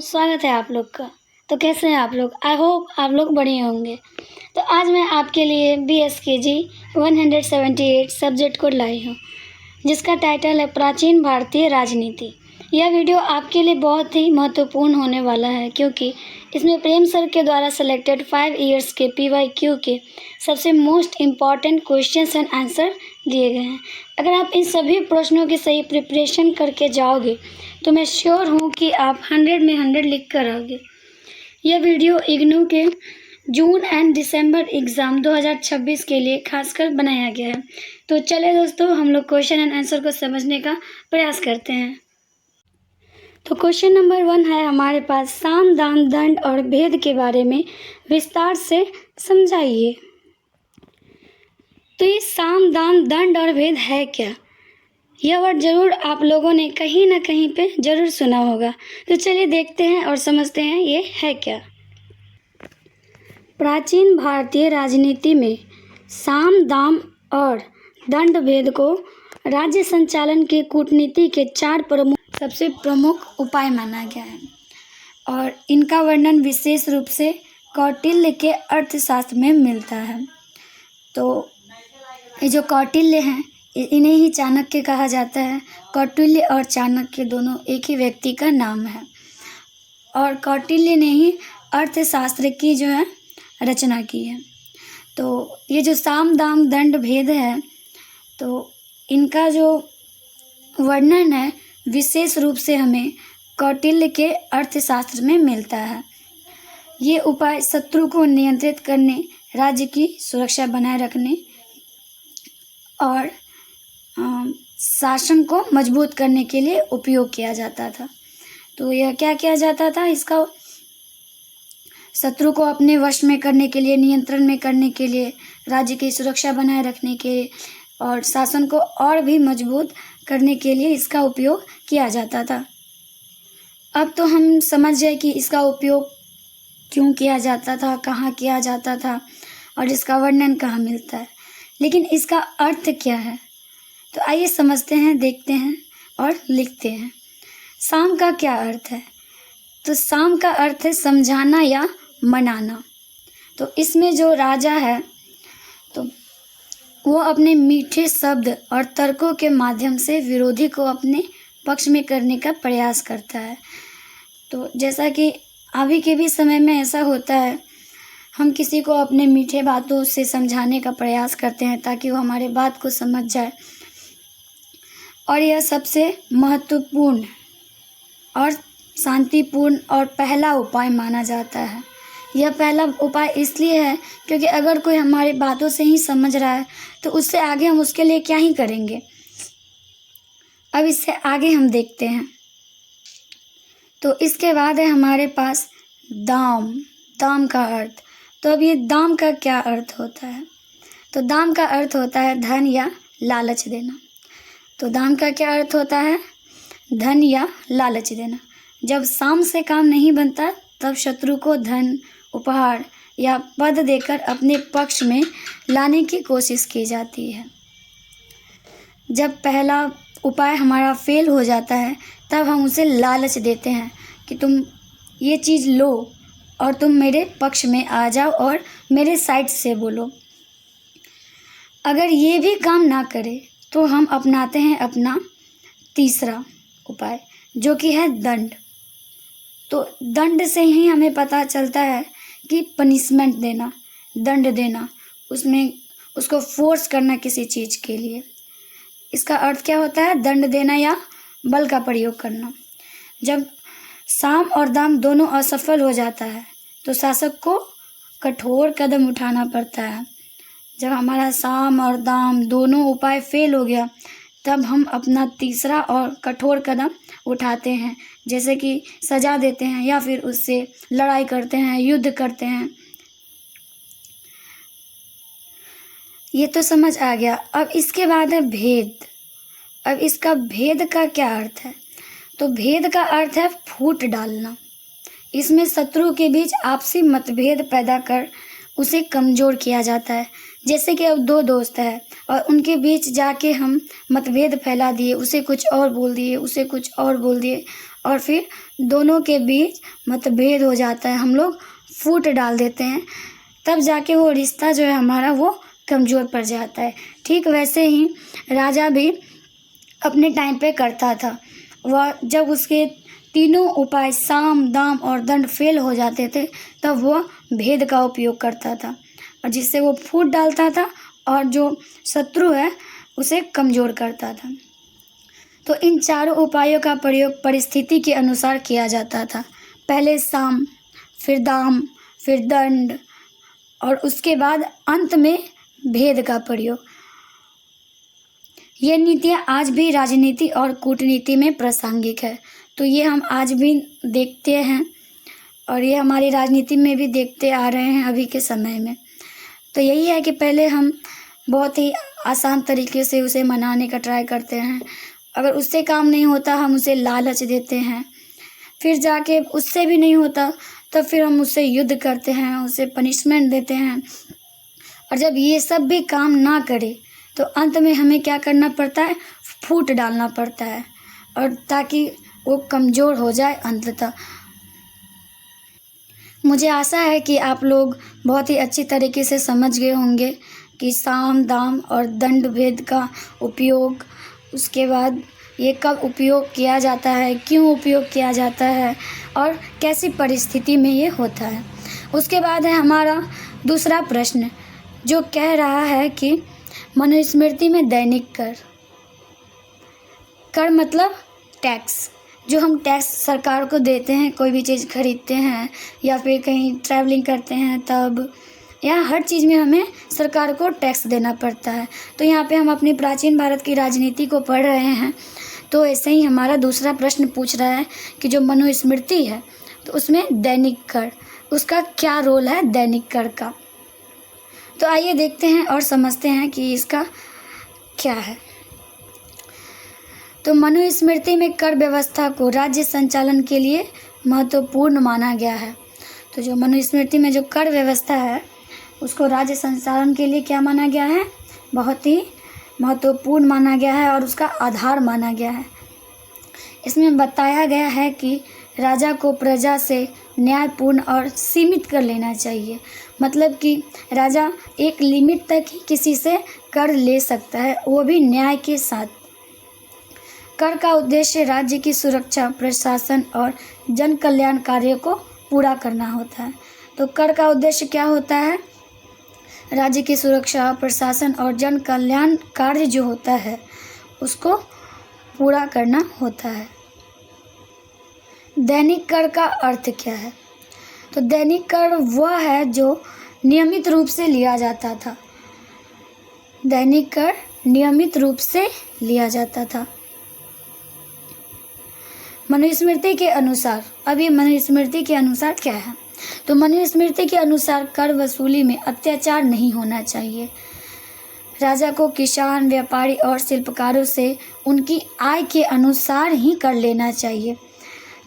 स्वागत है आप लोग का। तो कैसे हैं आप लोग? आई होप आप लोग बढ़िया होंगे। तो आज मैं आपके लिए BSKG 178 सब्जेक्ट को लाई हूँ, जिसका टाइटल है प्राचीन भारतीय राजनीति। यह वीडियो आपके लिए बहुत ही महत्वपूर्ण होने वाला है, क्योंकि इसमें प्रेम सर के द्वारा सेलेक्टेड 5 ईयर्स के PYQ के सबसे most important questions and answer दिए गए हैं। अगर आप इन सभी प्रश्नों की सही प्रिपरेशन करके जाओगे तो मैं श्योर हूँ कि आप 100 में 100 लिख कर आओगे। यह वीडियो इग्नू के जून एंड दिसंबर एग्ज़ाम 2026 के लिए खासकर बनाया गया है। तो चले दोस्तों, हम लोग क्वेश्चन एंड आंसर को समझने का प्रयास करते हैं। तो क्वेश्चन नंबर 1 है हमारे पास, साम दाम दंड और भेद के बारे में विस्तार से समझाइए। तो ये साम दाम दंड और भेद है क्या? यह वर्ड ज़रूर आप लोगों ने कहीं ना कहीं पे ज़रूर सुना होगा। तो चलिए देखते हैं और समझते हैं ये है क्या। प्राचीन भारतीय राजनीति में साम दाम और दंड भेद को राज्य संचालन के कूटनीति के 4 सबसे प्रमुख उपाय माना गया है, और इनका वर्णन विशेष रूप से कौटिल्य के अर्थशास्त्र में मिलता है। तो ये जो कौटिल्य हैं, इन्हें ही चाणक्य कहा जाता है। कौटिल्य और चाणक्य दोनों एक ही व्यक्ति का नाम है, और कौटिल्य ने ही अर्थशास्त्र की जो है रचना की है। तो ये जो साम दाम दंड भेद है, तो इनका जो वर्णन है विशेष रूप से हमें कौटिल्य के अर्थशास्त्र में मिलता है। ये उपाय शत्रु को नियंत्रित करने, राज्य की सुरक्षा बनाए रखने और शासन को मजबूत करने के लिए उपयोग किया जाता था। तो यह क्या किया जाता था? इसका शत्रु को अपने वश में करने के लिए, नियंत्रण में करने के लिए, राज्य की सुरक्षा बनाए रखने के लिए और शासन को और भी मजबूत करने के लिए इसका उपयोग किया जाता था। अब तो हम समझ जाए कि इसका उपयोग क्यों किया जाता था, कहाँ किया जाता था और इसका वर्णन कहाँ मिलता है। लेकिन इसका अर्थ क्या है? तो आइए समझते हैं, देखते हैं और लिखते हैं। साम का क्या अर्थ है? तो साम का अर्थ है समझाना या मनाना। तो इसमें जो राजा है, तो वो अपने मीठे शब्द और तर्कों के माध्यम से विरोधी को अपने पक्ष में करने का प्रयास करता है। तो जैसा कि अभी के भी समय में ऐसा होता है, हम किसी को अपने मीठे बातों से समझाने का प्रयास करते हैं ताकि वो हमारे बात को समझ जाए, और यह सबसे महत्वपूर्ण और शांतिपूर्ण और पहला उपाय माना जाता है। यह पहला उपाय इसलिए है क्योंकि अगर कोई हमारी बातों से ही समझ रहा है तो उससे आगे हम उसके लिए क्या ही करेंगे। अब इससे आगे हम देखते हैं। तो इसके बाद है हमारे पास दाम। दाम का अर्थ। तो अब ये दाम का क्या अर्थ होता है? तो दाम का अर्थ होता है धन या लालच देना। तो दाम का क्या अर्थ होता है? धन या लालच देना। जब साम से काम नहीं बनता तब शत्रु को धन, उपहार या पद देकर अपने पक्ष में लाने की कोशिश की जाती है। जब पहला उपाय हमारा फेल हो जाता है तब हम उसे लालच देते हैं कि तुम ये चीज़ लो और तुम मेरे पक्ष में आ जाओ और मेरे साइड से बोलो। अगर ये भी काम ना करे तो हम अपनाते हैं अपना तीसरा उपाय, जो कि है दंड। तो दंड से ही हमें पता चलता है कि पनिशमेंट देना, दंड देना, उसमें उसको फोर्स करना किसी चीज़ के लिए। इसका अर्थ क्या होता है? दंड देना या बल का प्रयोग करना। जब साम और दाम दोनों असफल हो जाता है तो शासक को कठोर कदम उठाना पड़ता है। जब हमारा साम और दाम दोनों उपाय फेल हो गया तब हम अपना तीसरा और कठोर कदम उठाते हैं, जैसे कि सजा देते हैं या फिर उससे लड़ाई करते हैं, युद्ध करते हैं। ये तो समझ आ गया। अब इसके बाद है भेद। अब इसका भेद का क्या अर्थ है? तो भेद का अर्थ है फूट डालना। इसमें शत्रु के बीच आपसी मतभेद पैदा कर उसे कमज़ोर किया जाता है, जैसे कि अब दो दोस्त हैं और उनके बीच जाके हम मतभेद फैला दिए, उसे कुछ और बोल दिए, उसे कुछ और बोल दिए और फिर दोनों के बीच मतभेद हो जाता है, हम लोग फूट डाल देते हैं, तब जाके वो रिश्ता जो है हमारा वो कमज़ोर पड़ जाता है। ठीक वैसे ही राजा भी अपने टाइम पे करता था। वह जब उसके तीनों उपाय साम, दाम और दंड फेल हो जाते थे, तब वह भेद का उपयोग करता था और जिससे वो फूट डालता था और जो शत्रु है उसे कमज़ोर करता था। तो इन चारों उपायों का प्रयोग परिस्थिति के अनुसार किया जाता था। पहले साम, फिर दाम, फिर दंड और उसके बाद अंत में भेद का प्रयोग। ये नीतियाँ आज भी राजनीति और कूटनीति में प्रासंगिक है। तो ये हम आज भी देखते हैं और ये हमारी राजनीति में भी देखते आ रहे हैं अभी के समय में। तो यही है कि पहले हम बहुत ही आसान तरीके से उसे मनाने का ट्राई करते हैं, अगर उससे काम नहीं होता हम उसे लालच देते हैं, फिर जाके उससे भी नहीं होता तब फिर हम उससे युद्ध करते हैं, उसे पनिशमेंट देते हैं और जब ये सब भी काम ना करे तो अंत में हमें क्या करना पड़ता है, फूट डालना पड़ता है और ताकि वो कमज़ोर हो जाए अंततः। मुझे आशा है कि आप लोग बहुत ही अच्छी तरीके से समझ गए होंगे कि साम, दाम और दंड भेद का उपयोग, उसके बाद ये कब उपयोग किया जाता है, क्यों उपयोग किया जाता है और कैसी परिस्थिति में ये होता है। उसके बाद है हमारा दूसरा प्रश्न जो कह रहा है कि मनुस्मृति में दैनिक कर, कर मतलब टैक्स, जो हम टैक्स सरकार को देते हैं, कोई भी चीज़ खरीदते हैं या फिर कहीं ट्रैवलिंग करते हैं तब, या हर चीज़ में हमें सरकार को टैक्स देना पड़ता है। तो यहाँ पे हम अपनी प्राचीन भारत की राजनीति को पढ़ रहे हैं। तो ऐसे ही हमारा दूसरा प्रश्न पूछ रहा है कि जो मनुस्मृति है तो उसमें दैनिक कर, उसका क्या रोल है दैनिक कर का। तो आइए देखते हैं और समझते हैं कि इसका क्या है। तो मनुस्मृति में कर व्यवस्था को राज्य संचालन के लिए महत्वपूर्ण माना गया है। तो जो मनुस्मृति में जो कर व्यवस्था है उसको राज्य संचालन के लिए क्या माना गया है, बहुत ही महत्वपूर्ण माना गया है और उसका आधार माना गया है। इसमें बताया गया है कि राजा को प्रजा से न्यायपूर्ण और सीमित कर लेना चाहिए, मतलब कि राजा एक लिमिट तक ही किसी से कर ले सकता है, वो भी न्याय के साथ। कर का उद्देश्य राज्य की सुरक्षा, प्रशासन और जन कल्याण कार्य को पूरा करना होता है। तो कर का उद्देश्य क्या होता है, राज्य की सुरक्षा, प्रशासन और जन कल्याण कार्य जो होता है उसको पूरा करना होता है। दैनिक कर का अर्थ क्या है, तो दैनिक कर वह है जो नियमित रूप से लिया जाता था। दैनिक कर नियमित रूप से लिया जाता था। मनुस्मृति के अनुसार, अब ये मनुस्मृति के अनुसार क्या है, तो मनुस्मृति के अनुसार कर वसूली में अत्याचार नहीं होना चाहिए। राजा को किसान, व्यापारी और शिल्पकारों से उनकी आय के अनुसार ही कर लेना चाहिए।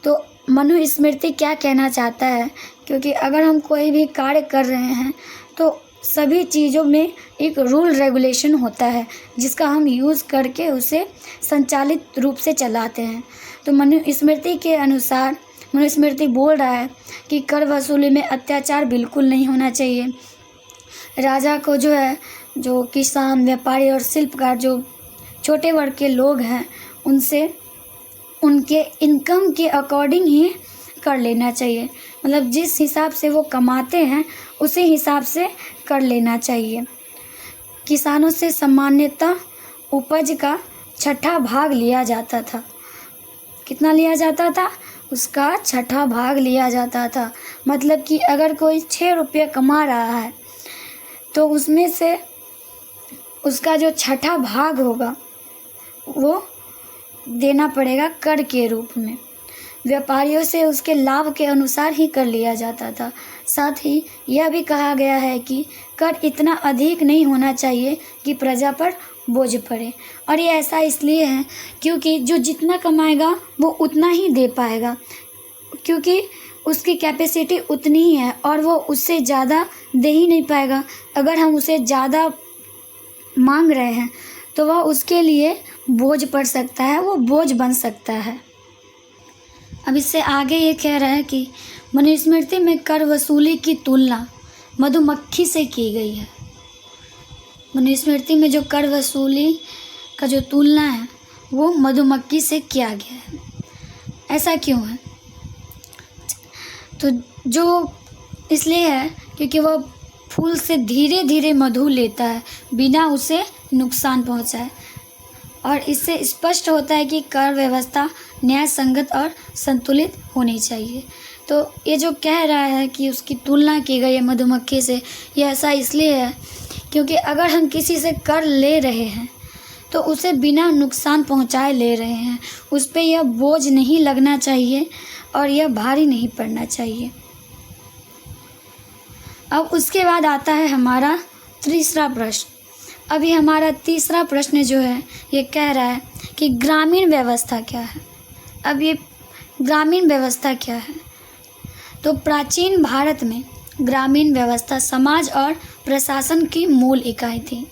तो मनुस्मृति क्या कहना चाहता है, क्योंकि अगर हम कोई भी कार्य कर रहे हैं तो सभी चीज़ों में एक रूल रेगुलेशन होता है जिसका हम यूज़ करके उसे संचालित रूप से चलाते हैं। तो मनुस्मृति के अनुसार मनुस्मृति बोल रहा है कि कर वसूली में अत्याचार बिल्कुल नहीं होना चाहिए। राजा को जो है, जो किसान, व्यापारी और शिल्पकार, जो छोटे वर्ग के लोग हैं, उनसे उनके इनकम के अकॉर्डिंग ही कर लेना चाहिए, मतलब जिस हिसाब से वो कमाते हैं उसी हिसाब से कर लेना चाहिए। किसानों से सामान्यतः उपज का छठा भाग लिया जाता था। कितना लिया जाता था, उसका छठा भाग लिया जाता था। मतलब कि अगर कोई 6 रुपये कमा रहा है तो उसमें से उसका जो छठा भाग होगा वो देना पड़ेगा कर के रूप में। व्यापारियों से उसके लाभ के अनुसार ही कर लिया जाता था। साथ ही यह भी कहा गया है कि कर इतना अधिक नहीं होना चाहिए कि प्रजा पर बोझ पड़े। और ये ऐसा इसलिए है क्योंकि जो जितना कमाएगा वो उतना ही दे पाएगा, क्योंकि उसकी कैपेसिटी उतनी ही है और वो उससे ज़्यादा दे ही नहीं पाएगा। अगर हम उसे ज़्यादा मांग रहे हैं तो वह उसके लिए बोझ पड़ सकता है, वो बोझ बन सकता है। अब इससे आगे ये कह रहा है कि मनुस्मृति में कर वसूली की तुलना मधुमक्खी से की गई है। मनुस्मृति में जो कर वसूली का जो तुलना है वो मधुमक्खी से किया गया है। ऐसा क्यों है? तो जो इसलिए है क्योंकि वह फूल से धीरे धीरे मधु लेता है बिना उसे नुकसान पहुंचाए, और इससे स्पष्ट होता है कि कर व्यवस्था न्याय संगत और संतुलित होनी चाहिए। तो ये जो कह रहा है कि उसकी तुलना की गई है मधुमक्खी से, ये ऐसा इसलिए है क्योंकि अगर हम किसी से कर ले रहे हैं तो उसे बिना नुकसान पहुंचाए ले रहे हैं, उस पर यह बोझ नहीं लगना चाहिए और यह भारी नहीं पड़ना चाहिए। अब उसके बाद आता है हमारा तीसरा प्रश्न। अभी हमारा तीसरा प्रश्न जो है ये कह रहा है कि ग्रामीण व्यवस्था क्या है। अब ये ग्रामीण व्यवस्था क्या है? तो प्राचीन भारत में ग्रामीण व्यवस्था समाज और प्रशासन की मूल इकाई थी।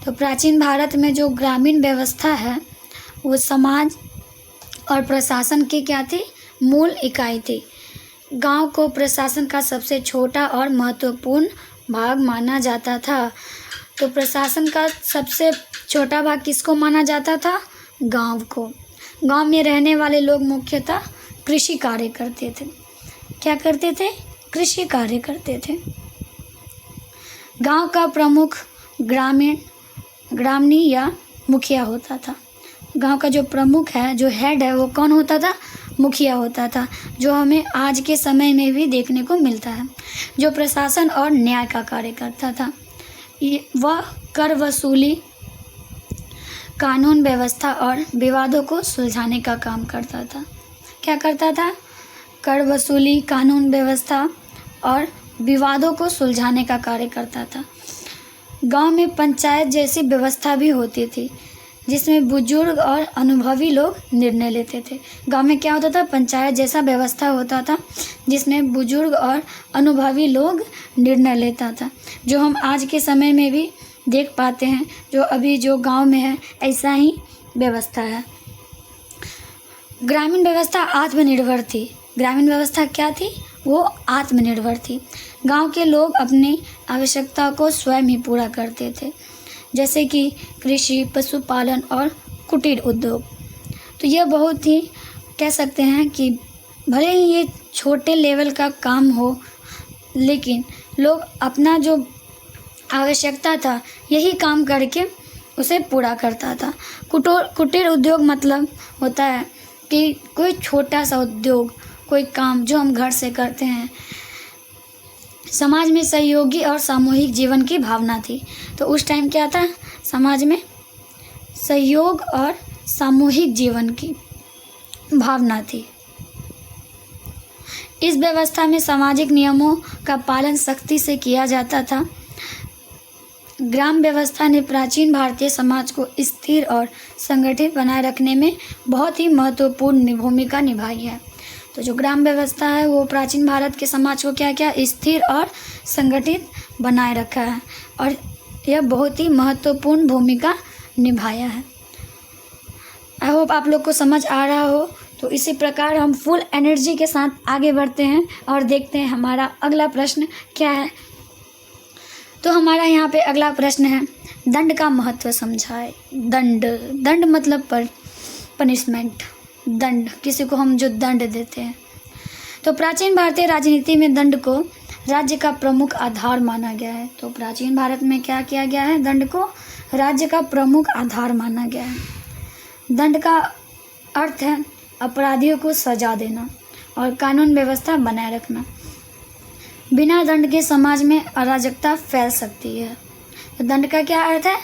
तो प्राचीन भारत में जो ग्रामीण व्यवस्था है वो समाज और प्रशासन की क्या थी? मूल इकाई थी। गांव को प्रशासन का सबसे छोटा और महत्वपूर्ण भाग माना जाता था। तो प्रशासन का सबसे छोटा भाग किसको माना जाता था? गांव को। गांव में रहने वाले लोग मुख्यतः कृषि कार्य करते थे। क्या करते थे? कृषि कार्य करते थे। गांव का प्रमुख ग्रामीण या मुखिया होता था। गांव का जो प्रमुख है, जो हेड है, वो कौन होता था? मुखिया होता था, जो हमें आज के समय में भी देखने को मिलता है, जो प्रशासन और न्याय का कार्य करता था। वह कर वसूली, कानून व्यवस्था और विवादों को सुलझाने का काम करता था। क्या करता था? कर वसूली, कानून व्यवस्था और विवादों को सुलझाने का कार्य करता था। गांव में पंचायत जैसी व्यवस्था भी होती थी जिसमें बुजुर्ग और अनुभवी लोग निर्णय लेते थे। गांव में क्या होता था? पंचायत जैसा व्यवस्था होता था जिसमें बुजुर्ग और अनुभवी लोग निर्णय लेता था, जो हम आज के समय में भी देख पाते हैं। जो अभी जो गांव में है ऐसा ही व्यवस्था है। ग्रामीण व्यवस्था आत्मनिर्भर थी। ग्रामीण व्यवस्था क्या थी? वो आत्मनिर्भर थी। गांव के लोग अपनी आवश्यकता को स्वयं ही पूरा करते थे, जैसे कि कृषि, पशुपालन और कुटीर उद्योग। तो यह बहुत ही कह सकते हैं कि भले ही ये छोटे लेवल का काम हो, लेकिन लोग अपना जो आवश्यकता था यही काम करके उसे पूरा करता था। कुटीर उद्योग मतलब होता है कि कोई छोटा सा उद्योग, कोई काम जो हम घर से करते हैं। समाज में सहयोगी और सामूहिक जीवन की भावना थी। तो उस टाइम क्या था? समाज में सहयोग और सामूहिक जीवन की भावना थी। इस व्यवस्था में सामाजिक नियमों का पालन सख्ती से किया जाता था। ग्राम व्यवस्था ने प्राचीन भारतीय समाज को स्थिर और संगठित बनाए रखने में बहुत ही महत्वपूर्ण भूमिका निभाई है। तो जो ग्राम व्यवस्था है वो प्राचीन भारत के समाज को क्या क्या स्थिर और संगठित बनाए रखा है, और यह बहुत ही महत्वपूर्ण भूमिका निभाया है। आई होप आप लोग को समझ आ रहा हो। तो इसी प्रकार हम फुल एनर्जी के साथ आगे बढ़ते हैं और देखते हैं हमारा अगला प्रश्न क्या है। तो हमारा यहाँ पे अगला प्रश्न है, दंड का महत्व समझाए। दंड मतलब पनिशमेंट, दंड, किसी को हम जो दंड देते हैं। तो प्राचीन भारतीय राजनीति में दंड को राज्य का प्रमुख आधार माना गया है। तो प्राचीन भारत में क्या किया गया है? दंड को राज्य का प्रमुख आधार माना गया है। दंड का अर्थ है अपराधियों को सजा देना और कानून व्यवस्था बनाए रखना। बिना दंड के समाज में अराजकता फैल सकती है। तो दंड का क्या अर्थ है?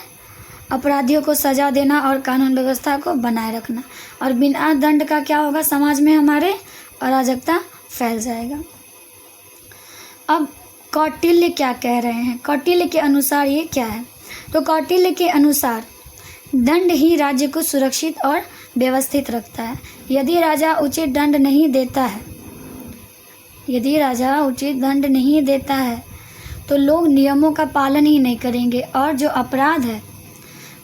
अपराधियों को सजा देना और कानून व्यवस्था को बनाए रखना। और बिना दंड का क्या होगा? समाज में हमारे अराजकता फैल जाएगा। अब कौटिल्य क्या कह रहे हैं? कौटिल्य के अनुसार ये क्या है? तो कौटिल्य के अनुसार दंड ही राज्य को सुरक्षित और व्यवस्थित रखता है। यदि राजा उचित दंड नहीं देता है यदि राजा उचित दंड नहीं देता है तो लोग नियमों का पालन ही नहीं करेंगे और जो अपराध है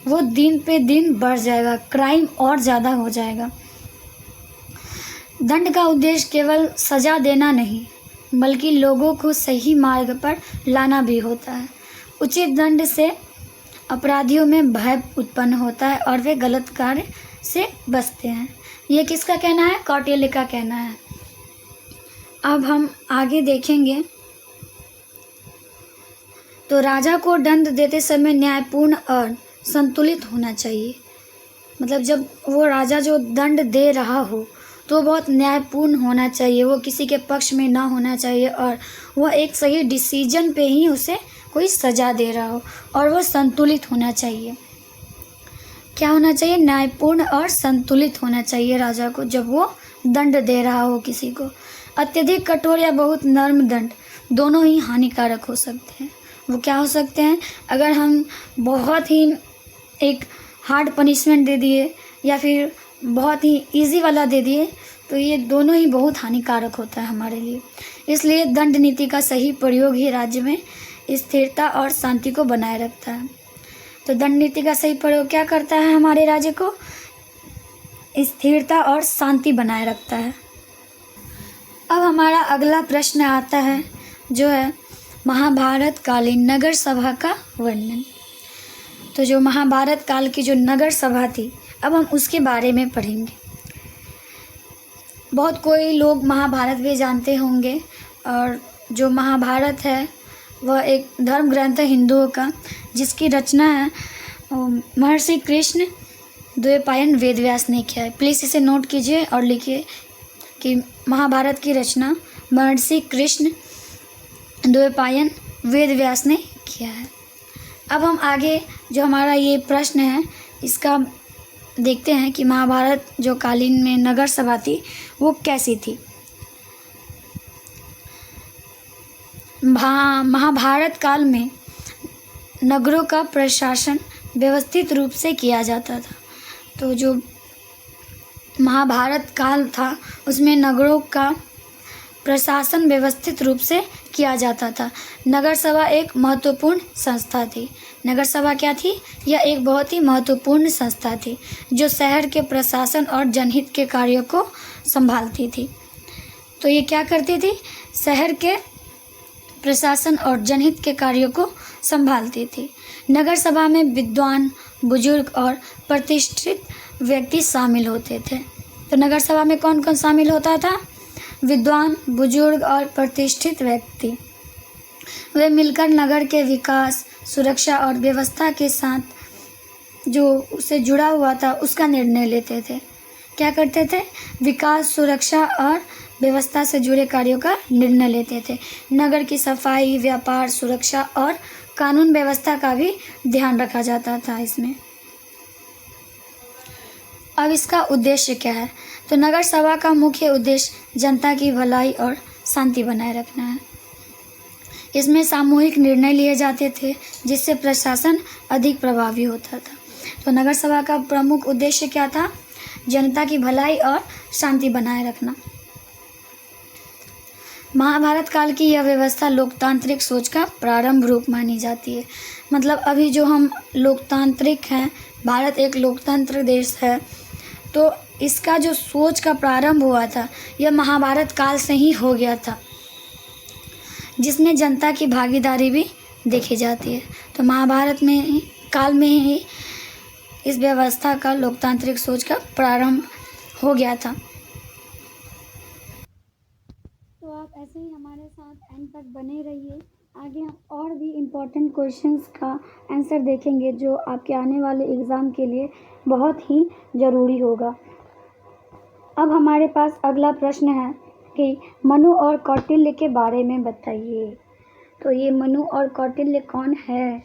वो दिन पे दिन बढ़ जाएगा, क्राइम और ज़्यादा हो जाएगा। दंड का उद्देश्य केवल सज़ा देना नहीं बल्कि लोगों को सही मार्ग पर लाना भी होता है। उचित दंड से अपराधियों में भय उत्पन्न होता है और वे गलत कार्य से बचते हैं। ये किसका कहना है? कौटिल्य का कहना है। अब हम आगे देखेंगे तो राजा को दंड देते समय न्यायपूर्ण और संतुलित होना चाहिए। मतलब जब वो राजा जो दंड दे रहा हो तो बहुत न्यायपूर्ण होना चाहिए, वो किसी के पक्ष में ना होना चाहिए और वह एक सही डिसीजन पे ही उसे कोई सज़ा दे रहा हो, और वो संतुलित होना चाहिए। क्या होना चाहिए? न्यायपूर्ण और संतुलित होना चाहिए राजा को जब वो दंड दे रहा हो किसी को। अत्यधिक कठोर या बहुत नर्म दंड दोनों ही हानिकारक हो सकते हैं। वो क्या हो सकते हैं? अगर हम बहुत ही एक हार्ड पनिशमेंट दे दिए या फिर बहुत ही इजी वाला दे दिए तो ये दोनों ही बहुत हानिकारक होता है हमारे लिए। इसलिए दंड नीति का सही प्रयोग ही राज्य में स्थिरता और शांति को बनाए रखता है। तो दंड नीति का सही प्रयोग क्या करता है? हमारे राज्य को स्थिरता और शांति बनाए रखता है। अब हमारा अगला प्रश्न आता है जो है महाभारत कालीन नगर सभा का वर्णन। तो जो महाभारत काल की जो नगर सभा थी, अब हम उसके बारे में पढ़ेंगे। बहुत कोई लोग महाभारत भी जानते होंगे, और जो महाभारत है वह एक धर्म ग्रंथ है हिंदुओं का, जिसकी रचना है महर्षि कृष्ण द्वैपायन वेदव्यास ने किया है। प्लीज़ इसे नोट कीजिए और लिखिए कि महाभारत की रचना महर्षि कृष्ण द्वैपायन वेदव्यास ने किया है। अब हम आगे जो हमारा ये प्रश्न है इसका देखते हैं कि महाभारत जो कालीन में नगर सभा थी वो कैसी थी। महाभारत काल में नगरों का प्रशासन व्यवस्थित रूप से किया जाता था। तो जो महाभारत काल था उसमें नगरों का प्रशासन व्यवस्थित रूप से किया जाता था। नगर सभा एक महत्वपूर्ण संस्था थी। नगर सभा क्या थी? यह एक बहुत ही महत्वपूर्ण संस्था थी जो शहर के प्रशासन और जनहित के कार्यों को संभालती थी। तो ये क्या करती थी? शहर के प्रशासन और जनहित के कार्यों को संभालती थी। नगर सभा में विद्वान, बुजुर्ग और प्रतिष्ठित व्यक्ति शामिल होते थे। तो नगर सभा में कौन कौन शामिल होता था? विद्वान, बुजुर्ग और प्रतिष्ठित व्यक्ति। वे मिलकर नगर के विकास, सुरक्षा और व्यवस्था के साथ जो उससे जुड़ा हुआ था उसका निर्णय लेते थे। क्या करते थे? विकास, सुरक्षा और व्यवस्था से जुड़े कार्यों का निर्णय लेते थे। नगर की सफाई, व्यापार, सुरक्षा और कानून व्यवस्था का भी ध्यान रखा जाता था इसमें। अब इसका उद्देश्य क्या है? तो नगर सभा का मुख्य उद्देश्य जनता की भलाई और शांति बनाए रखना है। इसमें सामूहिक निर्णय लिए जाते थे जिससे प्रशासन अधिक प्रभावी होता था। तो नगर सभा का प्रमुख उद्देश्य क्या था? जनता की भलाई और शांति बनाए रखना। महाभारत काल की यह व्यवस्था लोकतांत्रिक सोच का प्रारंभ रूप मानी जाती है। मतलब अभी जो हम लोकतांत्रिक हैं, भारत एक लोकतंत्र देश है, तो इसका जो सोच का प्रारंभ हुआ था यह महाभारत काल से ही हो गया था, जिसमें जनता की भागीदारी भी देखी जाती है। तो महाभारत में ही काल में ही इस व्यवस्था का लोकतांत्रिक सोच का प्रारंभ हो गया था। तो आप ऐसे ही हमारे साथ एंड तक बने रहिए। आगे हम और भी इम्पोर्टेंट क्वेश्चंस का आंसर देखेंगे जो आपके आने वाले एग्ज़ाम के लिए बहुत ही ज़रूरी होगा। अब हमारे पास अगला प्रश्न है कि मनु और कौटिल्य के बारे में बताइए। तो ये मनु और कौटिल्य कौन है?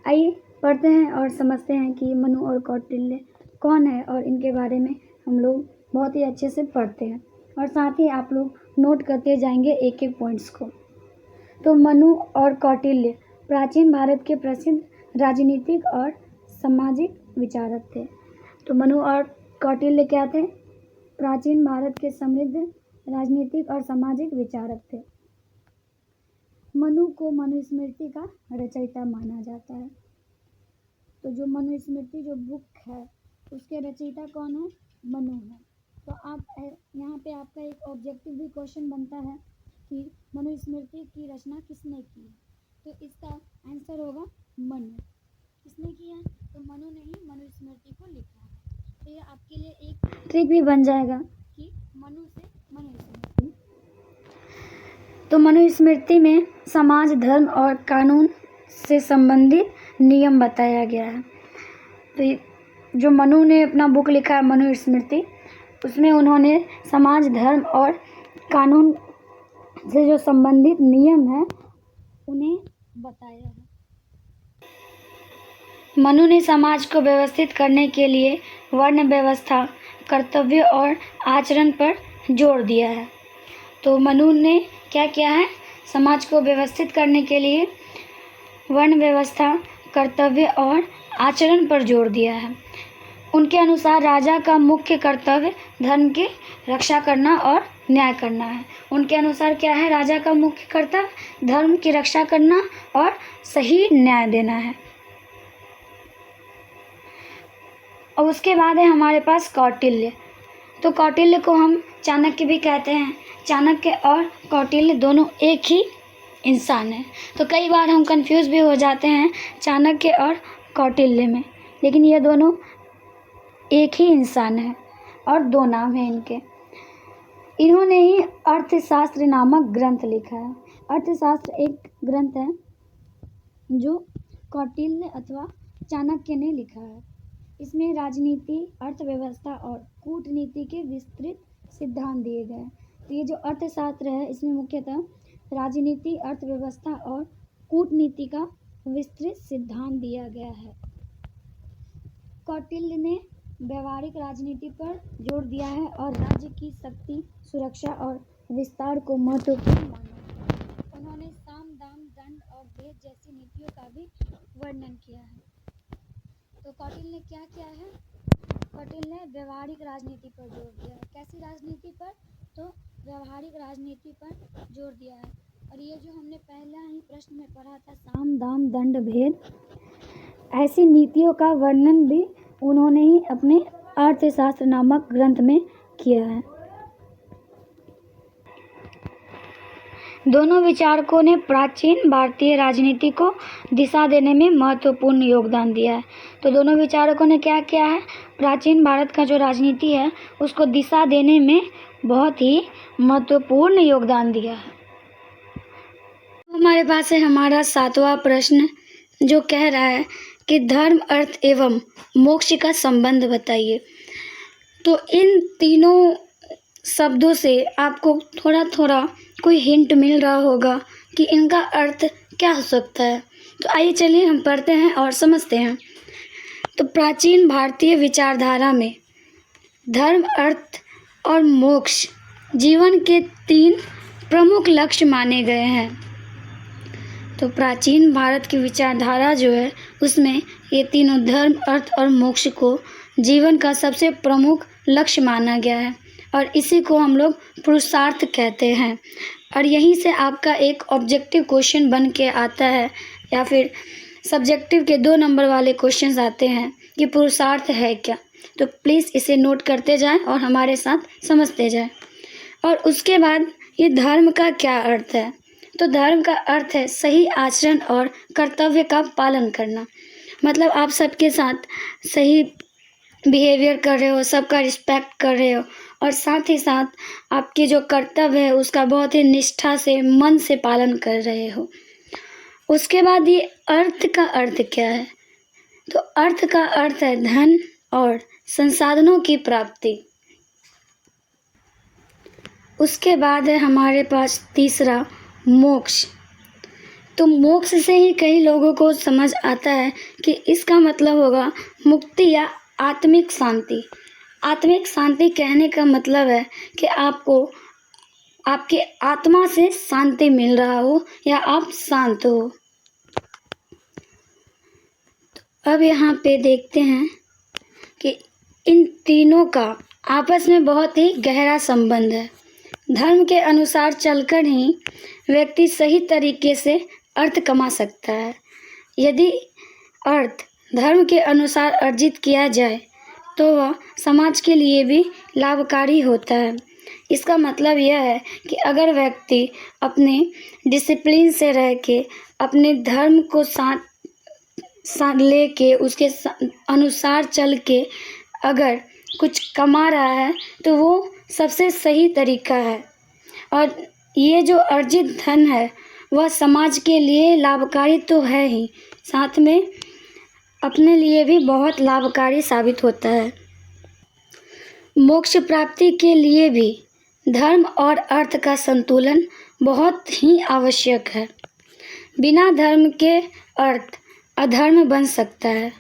आइए पढ़ते हैं और समझते हैं कि मनु और कौटिल्य कौन है, और इनके बारे में हम लोग बहुत ही अच्छे से पढ़ते हैं और साथ ही आप लोग नोट करते जाएंगे एक एक पॉइंट्स को। तो मनु और कौटिल्य प्राचीन भारत के प्रसिद्ध राजनीतिक और सामाजिक विचारक थे। तो मनु और कौटिल्य क्या थे? प्राचीन भारत के समृद्ध राजनीतिक और सामाजिक विचारक थे। मनु को मनुस्मृति का रचयिता माना जाता है। तो जो मनुस्मृति जो बुक है उसके रचयिता कौन है? मनु है। तो आप यहाँ पे आपका एक ऑब्जेक्टिव भी क्वेश्चन बनता है कि मनुस्मृति की रचना किसने की है? तो इसका आंसर होगा मनु। किसने किया? तो मनु ने ही मनुस्मृति को लिखा है। तो ये आपके लिए एक ट्रिक भी बन जाएगा कि मनु से मनुस्मृति। तो मनुस्मृति में समाज, धर्म और कानून से संबंधित नियम बताया गया है। तो जो मनु ने अपना बुक लिखा है मनुस्मृति, उसमें उन्होंने समाज, धर्म और कानून से जो संबंधित नियम है उन्हें बताया है। मनु ने समाज को व्यवस्थित करने के लिए वर्ण व्यवस्था, कर्तव्य और आचरण पर जोर दिया है। तो मनु ने क्या किया है? समाज को व्यवस्थित करने के लिए वर्ण व्यवस्था, कर्तव्य और आचरण पर जोर दिया है। उनके अनुसार राजा का मुख्य कर्तव्य धर्म की रक्षा करना और न्याय करना है। उनके अनुसार क्या है? राजा का मुख्य कर्तव्य धर्म की रक्षा करना और सही न्याय देना है। और उसके बाद है हमारे पास कौटिल्य। तो कौटिल्य को हम चाणक्य भी कहते हैं। चाणक्य और कौटिल्य दोनों एक ही इंसान हैं। तो कई बार हम कंफ्यूज भी हो जाते हैं चाणक्य और कौटिल्य में, लेकिन ये दोनों एक ही इंसान है और दो नाम हैं इनके। इन्होंने ही अर्थशास्त्र नामक ग्रंथ लिखा है। अर्थशास्त्र एक ग्रंथ है जो कौटिल्य अथवा चाणक्य ने लिखा है। इसमें राजनीति, अर्थव्यवस्था और कूटनीति के विस्तृत सिद्धांत दिए गए हैं। तो ये जो अर्थशास्त्र है इसमें मुख्यतः राजनीति, अर्थव्यवस्था और कूटनीति का विस्तृत सिद्धांत दिया गया है। कौटिल्य ने व्यवहारिक राजनीति पर जोर दिया है और राज्य की शक्ति, सुरक्षा और विस्तार को महत्वपूर्ण माना। उन्होंने साम, दाम, दंड और भेद जैसी नीतियों का भी वर्णन किया है। तो कौटिल्य ने क्या किया है? कौटिल्य ने व्यवहारिक राजनीति पर जोर दिया है। कैसी राजनीति पर? तो व्यवहारिक राजनीति पर जोर दिया है। और ये जो हमने पहला ही प्रश्न में पढ़ा था, साम, दाम, दंड, भेद, ऐसी नीतियों का वर्णन भी उन्होंने ही अपने अर्थशास्त्र नामक ग्रंथ में किया है। दोनों विचारकों ने प्राचीन भारतीय राजनीति को दिशा देने में महत्वपूर्ण योगदान दिया है। तो दोनों विचारकों ने क्या किया है? प्राचीन भारत का जो राजनीति है उसको दिशा देने में बहुत ही महत्वपूर्ण योगदान दिया है। हमारे पास है हमारा 7वां प्रश्न जो कह रहा है कि धर्म, अर्थ एवं मोक्ष का संबंध बताइए। तो इन तीनों शब्दों से आपको थोड़ा थोड़ा कोई हिंट मिल रहा होगा कि इनका अर्थ क्या हो सकता है। तो आइए चलिए हम पढ़ते हैं और समझते हैं। तो प्राचीन भारतीय विचारधारा में धर्म, अर्थ और मोक्ष जीवन के 3 प्रमुख लक्ष्य माने गए हैं। तो प्राचीन भारत की विचारधारा जो है उसमें ये तीनों धर्म, अर्थ और मोक्ष को जीवन का सबसे प्रमुख लक्ष्य माना गया है और इसी को हम लोग पुरुषार्थ कहते हैं। और यहीं से आपका एक ऑब्जेक्टिव क्वेश्चन बन के आता है या फिर सब्जेक्टिव के 2 नंबर वाले क्वेश्चंस आते हैं कि पुरुषार्थ है क्या। तो प्लीज़ इसे नोट करते जाएं और हमारे साथ समझते जाएं। और उसके बाद ये धर्म का क्या अर्थ है? तो धर्म का अर्थ है सही आचरण और कर्तव्य का पालन करना। मतलब आप सबके साथ सही बिहेवियर कर रहे हो, सबका रिस्पेक्ट कर रहे हो और साथ ही साथ आपके जो कर्तव्य है उसका बहुत ही निष्ठा से, मन से पालन कर रहे हो। उसके बाद ये अर्थ का अर्थ क्या है? तो अर्थ का अर्थ है धन और संसाधनों की प्राप्ति। उसके बाद है हमारे पास तीसरा मोक्ष। तो मोक्ष से ही कई लोगों को समझ आता है कि इसका मतलब होगा मुक्ति या आत्मिक शांति। आत्मिक शांति कहने का मतलब है कि आपको आपके आत्मा से शांति मिल रहा हो या आप शांत हो। तो अब यहाँ पे देखते हैं कि इन तीनों का आपस में बहुत ही गहरा संबंध है। धर्म के अनुसार चलकर ही व्यक्ति सही तरीके से अर्थ कमा सकता है। यदि अर्थ धर्म के अनुसार अर्जित किया जाए तो वह समाज के लिए भी लाभकारी होता है। इसका मतलब यह है कि अगर व्यक्ति अपने डिसिप्लिन से रह के अपने धर्म को साथ ले के उसके अनुसार चल के अगर कुछ कमा रहा है तो वो सबसे सही तरीका है। और ये जो अर्जित धन है वह समाज के लिए लाभकारी तो है ही, साथ में अपने लिए भी बहुत लाभकारी साबित होता है। मोक्ष प्राप्ति के लिए भी धर्म और अर्थ का संतुलन बहुत ही आवश्यक है। बिना धर्म के अर्थ अधर्म बन सकता है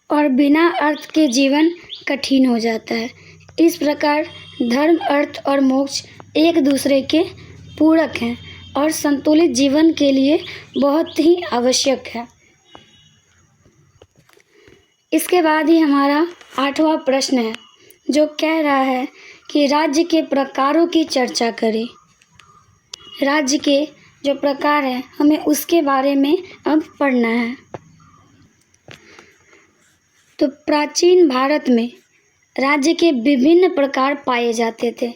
और बिना अर्थ के जीवन कठिन हो जाता है। इस प्रकार धर्म, अर्थ और मोक्ष एक दूसरे के पूरक हैं और संतुलित जीवन के लिए बहुत ही आवश्यक है। इसके बाद ही हमारा 8वां प्रश्न है जो कह रहा है कि राज्य के प्रकारों की चर्चा करें। राज्य के जो प्रकार हैं हमें उसके बारे में अब पढ़ना है। तो प्राचीन भारत में राज्य के विभिन्न प्रकार पाए जाते थे।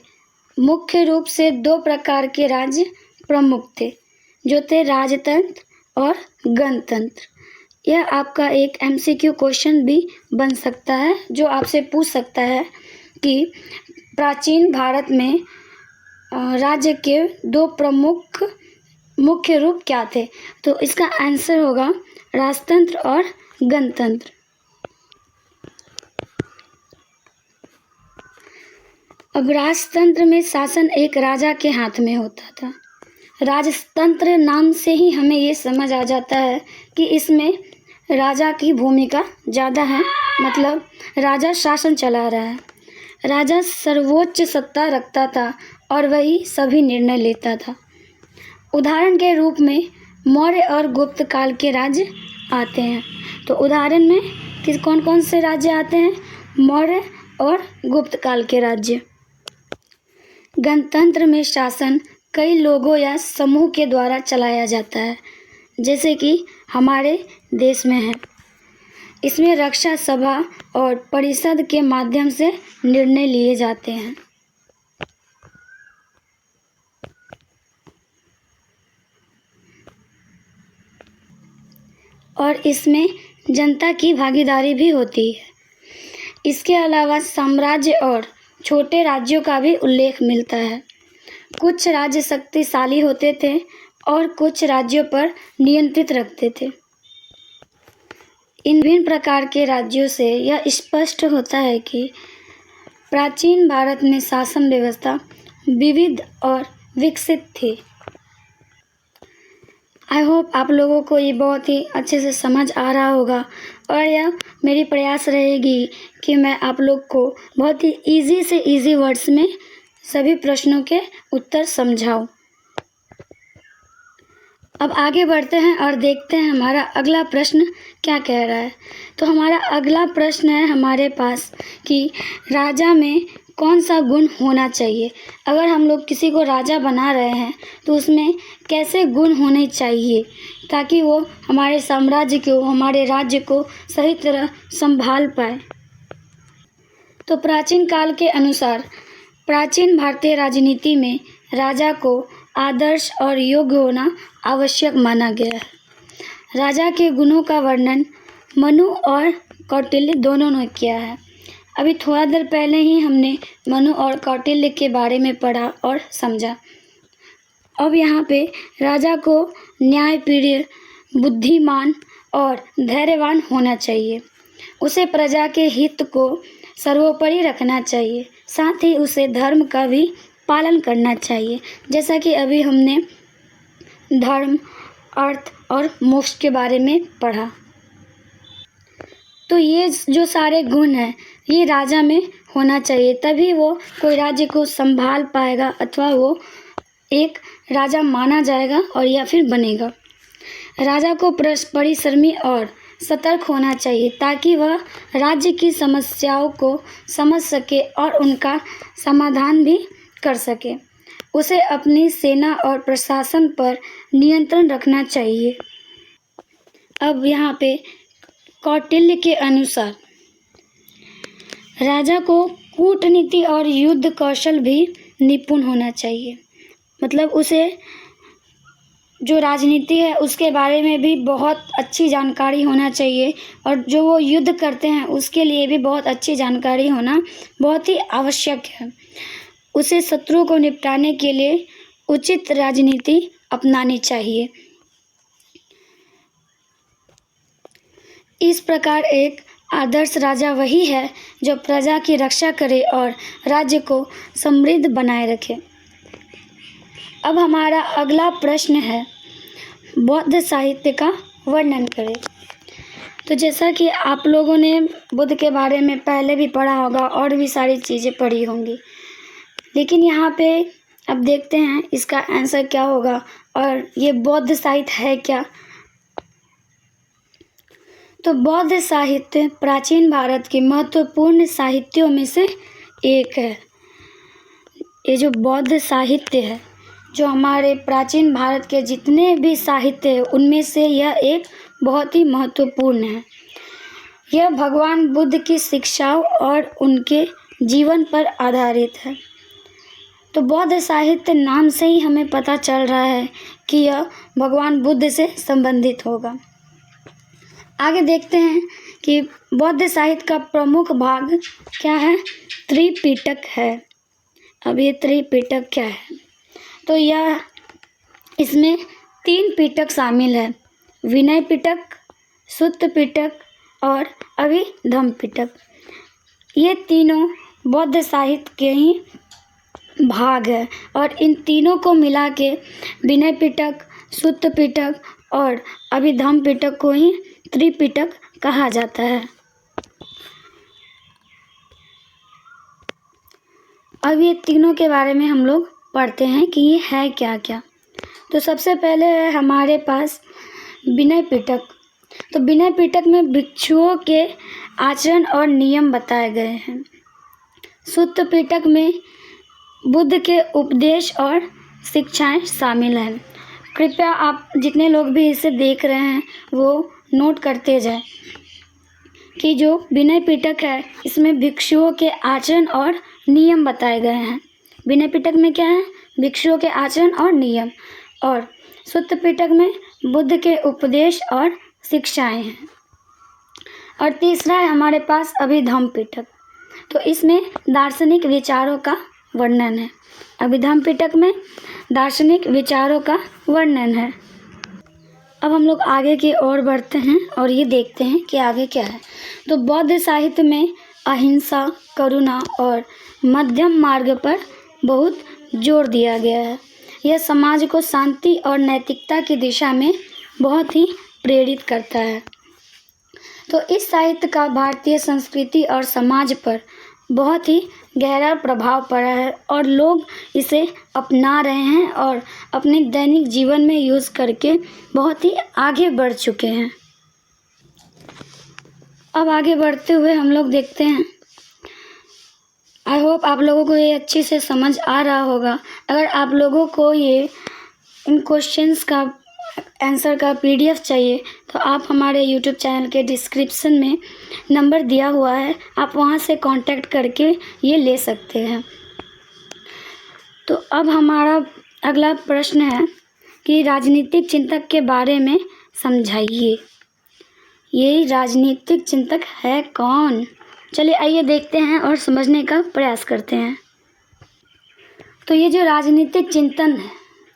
मुख्य रूप से 2 प्रकार के राज्य प्रमुख थे, जो थे राजतंत्र और गणतंत्र। यह आपका एक MCQ क्वेश्चन भी बन सकता है, जो आपसे पूछ सकता है कि प्राचीन भारत में राज्य के 2 प्रमुख मुख्य रूप क्या थे। तो इसका आंसर होगा राजतंत्र और गणतंत्र। अब राजतंत्र में शासन एक राजा के हाथ में होता था। राजतंत्र नाम से ही हमें ये समझ आ जाता है कि इसमें राजा की भूमिका ज़्यादा है, मतलब राजा शासन चला रहा है। राजा सर्वोच्च सत्ता रखता था और वही सभी निर्णय लेता था। उदाहरण के रूप में मौर्य और गुप्त काल के राज्य आते हैं। तो उदाहरण में कौन कौन से राज्य आते हैं? मौर्य और गुप्त काल के राज्य। गणतंत्र में शासन कई लोगों या समूह के द्वारा चलाया जाता है, जैसे कि हमारे देश में है। इसमें रक्षा सभा और परिषद के माध्यम से निर्णय लिए जाते हैं। और इसमें जनता की भागीदारी भी होती है। इसके अलावा साम्राज्य और छोटे राज्यों का भी उल्लेख मिलता है। कुछ राज्य शक्तिशाली होते थे और कुछ राज्यों पर नियंत्रित रखते थे। इन विभिन्न प्रकार के राज्यों से यह स्पष्ट होता है कि प्राचीन भारत में शासन व्यवस्था विविध और विकसित थी। आई होप आप लोगों को ये बहुत ही अच्छे से समझ आ रहा होगा और यह मेरी प्रयास रहेगी कि मैं आप लोग को बहुत ही इजी से इजी वर्ड्स में सभी प्रश्नों के उत्तर समझाऊं। अब आगे बढ़ते हैं और देखते हैं हमारा अगला प्रश्न क्या कह रहा है। तो हमारा अगला प्रश्न है हमारे पास कि राजा में कौन सा गुण होना चाहिए। अगर हम लोग किसी को राजा बना रहे हैं तो उसमें कैसे गुण होने चाहिए ताकि वो हमारे साम्राज्य को, हमारे राज्य को सही तरह संभाल पाए। तो प्राचीन काल के अनुसार प्राचीन भारतीय राजनीति में राजा को आदर्श और योग्य होना आवश्यक माना गया है। राजा के गुणों का वर्णन मनु और कौटिल्य दोनों ने किया है। अभी थोड़ा देर पहले ही हमने मनु और कौटिल्य के बारे में पढ़ा और समझा। अब यहाँ पे राजा को न्यायप्रिय, बुद्धिमान और धैर्यवान होना चाहिए। उसे प्रजा के हित को सर्वोपरि रखना चाहिए, साथ ही उसे धर्म का भी पालन करना चाहिए, जैसा कि अभी हमने धर्म, अर्थ और मोक्ष के बारे में पढ़ा। तो ये जो सारे गुण हैं ये राजा में होना चाहिए, तभी वो कोई राज्य को संभाल पाएगा अथवा वो एक राजा माना जाएगा और या फिर बनेगा। राजा को परिश्रमी और सतर्क होना चाहिए ताकि वह राज्य की समस्याओं को समझ सके और उनका समाधान भी कर सके। उसे अपनी सेना और प्रशासन पर नियंत्रण रखना चाहिए। अब यहाँ पे कौटिल्य के अनुसार राजा को कूटनीति और युद्ध कौशल भी निपुण होना चाहिए। मतलब उसे जो राजनीति है उसके बारे में भी बहुत अच्छी जानकारी होना चाहिए और जो वो युद्ध करते हैं उसके लिए भी बहुत अच्छी जानकारी होना बहुत ही आवश्यक है। उसे शत्रुओं को निपटाने के लिए उचित राजनीति अपनानी चाहिए। इस प्रकार एक आदर्श राजा वही है जो प्रजा की रक्षा करे और राज्य को समृद्ध बनाए रखे। अब हमारा अगला प्रश्न है, बौद्ध साहित्य का वर्णन करें। तो जैसा कि आप लोगों ने बुद्ध के बारे में पहले भी पढ़ा होगा और भी सारी चीज़ें पढ़ी होंगी, लेकिन यहाँ पे अब देखते हैं इसका आंसर क्या होगा और ये बौद्ध साहित्य है क्या। तो बौद्ध साहित्य प्राचीन भारत के महत्वपूर्ण साहित्यों में से एक है। ये जो बौद्ध साहित्य है, जो हमारे प्राचीन भारत के जितने भी साहित्य हैं उनमें से यह एक बहुत ही महत्वपूर्ण है। यह भगवान बुद्ध की शिक्षाओं और उनके जीवन पर आधारित है। तो बौद्ध साहित्य नाम से ही हमें पता चल रहा है कि यह भगवान बुद्ध से संबंधित होगा। आगे देखते हैं कि बौद्ध साहित्य का प्रमुख भाग क्या है। त्रिपिटक है। अब ये त्रिपिटक क्या है, तो यह इसमें 3 पिटक शामिल है, विनय पिटक, सुत्त पिटक और अभिधम्म पिटक। ये तीनों बौद्ध साहित्य के ही भाग है और इन तीनों को मिला के विनय पिटक, सुत्त पिटक और अभिधम्म पिटक को ही त्रिपिटक कहा जाता है। अब ये तीनों के बारे में हम लोग पढ़ते हैं कि ये है क्या क्या। तो सबसे पहले है हमारे पास विनय पिटक। तो विनय पिटक में भिक्षुओं के आचरण और नियम बताए गए हैं। सुत्त पिटक में बुद्ध के उपदेश और शिक्षाएं शामिल हैं। कृपया आप जितने लोग भी इसे देख रहे हैं वो नोट करते जाएं कि जो विनय पिटक है इसमें भिक्षुओं के आचरण और नियम बताए गए हैं। विनय पिटक में क्या है, भिक्षुओं के आचरण और नियम, और सुत्त पिटक में बुद्ध के उपदेश और शिक्षाएं हैं। और तीसरा है हमारे पास अभिधम्म पिटक। तो इसमें दार्शनिक विचारों का वर्णन है। अभिधम्म पिटक में दार्शनिक विचारों का वर्णन है। अब हम लोग आगे की ओर बढ़ते हैं और ये देखते हैं कि आगे क्या है। तो बौद्ध साहित्य में अहिंसा, करुणा और मध्यम मार्ग पर बहुत जोर दिया गया है। यह समाज को शांति और नैतिकता की दिशा में बहुत ही प्रेरित करता है। तो इस साहित्य का भारतीय संस्कृति और समाज पर बहुत ही गहरा प्रभाव पड़ा है और लोग इसे अपना रहे हैं और अपने दैनिक जीवन में यूज़ करके बहुत ही आगे बढ़ चुके हैं। अब आगे बढ़ते हुए हम लोग देखते हैं, आई होप आप लोगों को ये अच्छे से समझ आ रहा होगा। अगर आप लोगों को ये इन क्वेश्चंस का आंसर का PDF चाहिए तो आप हमारे YouTube चैनल के डिस्क्रिप्शन में नंबर दिया हुआ है, आप वहां से कांटेक्ट करके ये ले सकते हैं। तो अब हमारा अगला प्रश्न है कि राजनीतिक चिंतक के बारे में समझाइए। ये राजनीतिक चिंतक है कौन? चलिए आइए देखते हैं और समझने का प्रयास करते हैं। तो ये जो राजनीतिक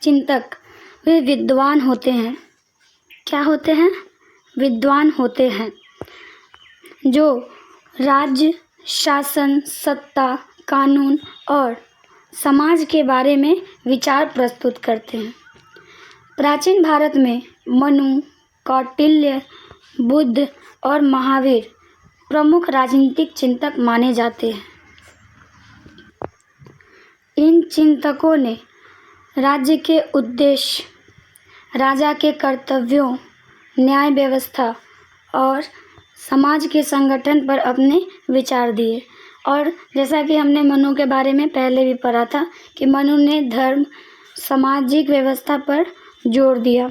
चिंतक वे विद्वान होते हैं। क्या होते हैं? विद्वान होते हैं, जो राज्य, शासन, सत्ता, कानून और समाज के बारे में विचार प्रस्तुत करते हैं। प्राचीन भारत में मनु, कौटिल्य, बुद्ध और महावीर प्रमुख राजनीतिक चिंतक माने जाते हैं। इन चिंतकों ने राज्य के उद्देश्य, राजा के कर्तव्यों, न्याय व्यवस्था और समाज के संगठन पर अपने विचार दिए। और जैसा कि हमने मनु के बारे में पहले भी पढ़ा था कि मनु ने धर्म, सामाजिक व्यवस्था पर जोर दिया,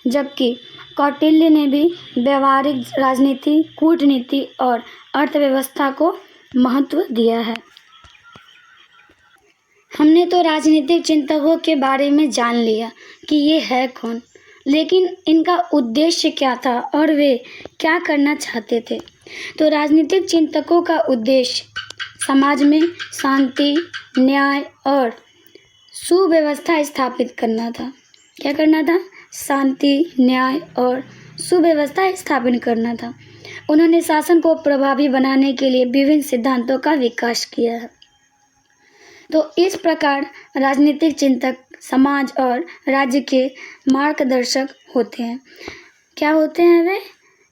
जबकि कौटिल्य ने भी व्यवहारिक राजनीति, कूटनीति और अर्थव्यवस्था को महत्व दिया है। हमने तो राजनीतिक चिंतकों के बारे में जान लिया कि ये है कौन, लेकिन इनका उद्देश्य क्या था और वे क्या करना चाहते थे। तो राजनीतिक चिंतकों का उद्देश्य समाज में शांति, न्याय और सुव्यवस्था स्थापित करना था। क्या करना था? शांति, न्याय और सुव्यवस्था स्थापित करना था। उन्होंने शासन को प्रभावी बनाने के लिए विभिन्न सिद्धांतों का विकास किया है। तो इस प्रकार राजनीतिक चिंतक समाज और राज्य के मार्गदर्शक होते हैं। क्या होते हैं वे?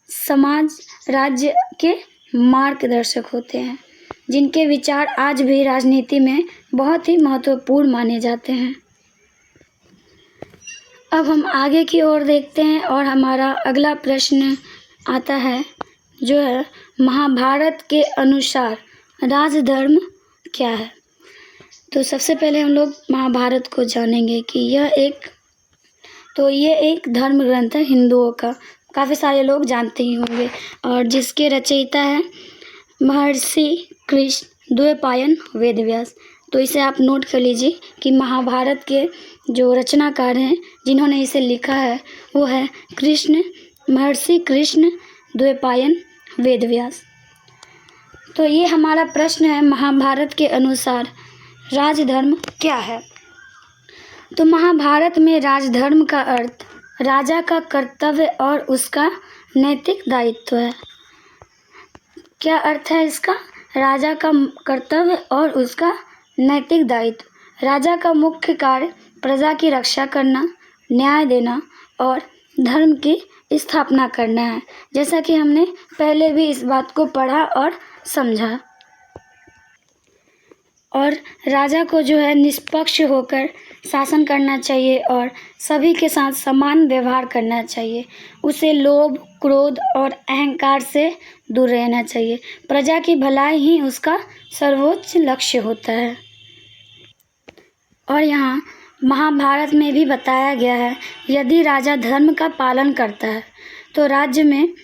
समाज, राज्य के मार्गदर्शक होते हैं, जिनके विचार आज भी राजनीति में बहुत ही महत्वपूर्ण माने जाते हैं। अब हम आगे की ओर देखते हैं और हमारा अगला प्रश्न आता है, जो है महाभारत के अनुसार राजधर्म क्या है। तो सबसे पहले हम लोग महाभारत को जानेंगे कि ये एक धर्म ग्रंथ है हिंदुओं का। काफ़ी सारे लोग जानते ही होंगे, और जिसके रचयिता है महर्षि कृष्ण द्वैपायन वेदव्यास। तो इसे आप नोट कर लीजिए कि महाभारत के जो रचनाकार हैं, जिन्होंने इसे लिखा है, वो है महर्षि कृष्ण द्वैपायन वेदव्यास। तो ये हमारा प्रश्न है, महाभारत के अनुसार राजधर्म क्या है। तो महाभारत में राजधर्म का अर्थ राजा का कर्तव्य और उसका नैतिक दायित्व है। क्या अर्थ है इसका? राजा का कर्तव्य और उसका नैतिक दायित्व। राजा का मुख्य कार्य प्रजा की रक्षा करना, न्याय देना और धर्म की स्थापना करना है, जैसा कि हमने पहले भी इस बात को पढ़ा और समझा। और राजा को जो है निष्पक्ष होकर शासन करना चाहिए और सभी के साथ समान व्यवहार करना चाहिए। उसे लोभ, क्रोध और अहंकार से दूर रहना चाहिए। प्रजा की भलाई ही उसका सर्वोच्च लक्ष्य होता है। और यहाँ महाभारत में भी बताया गया है, यदि राजा धर्म का पालन करता है तो राज्य में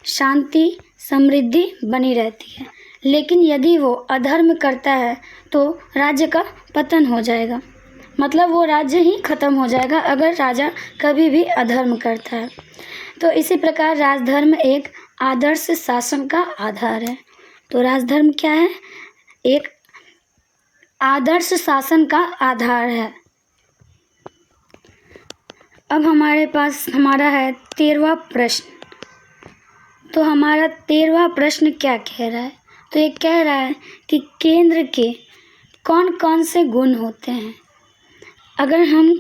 शांति, समृद्धि बनी रहती है, लेकिन यदि वो अधर्म करता है तो राज्य का पतन हो जाएगा। मतलब वो राज्य ही खत्म हो जाएगा अगर राजा कभी भी अधर्म करता है। तो इसी प्रकार राजधर्म एक आदर्श शासन का आधार है। तो राजधर्म क्या है? एक आदर्श शासन का आधार है। अब हमारे पास हमारा है 13वां प्रश्न। तो हमारा 13वां प्रश्न क्या कह रहा है? तो ये कह रहा है कि केंद्र के कौन कौन से गुण होते हैं। अगर हम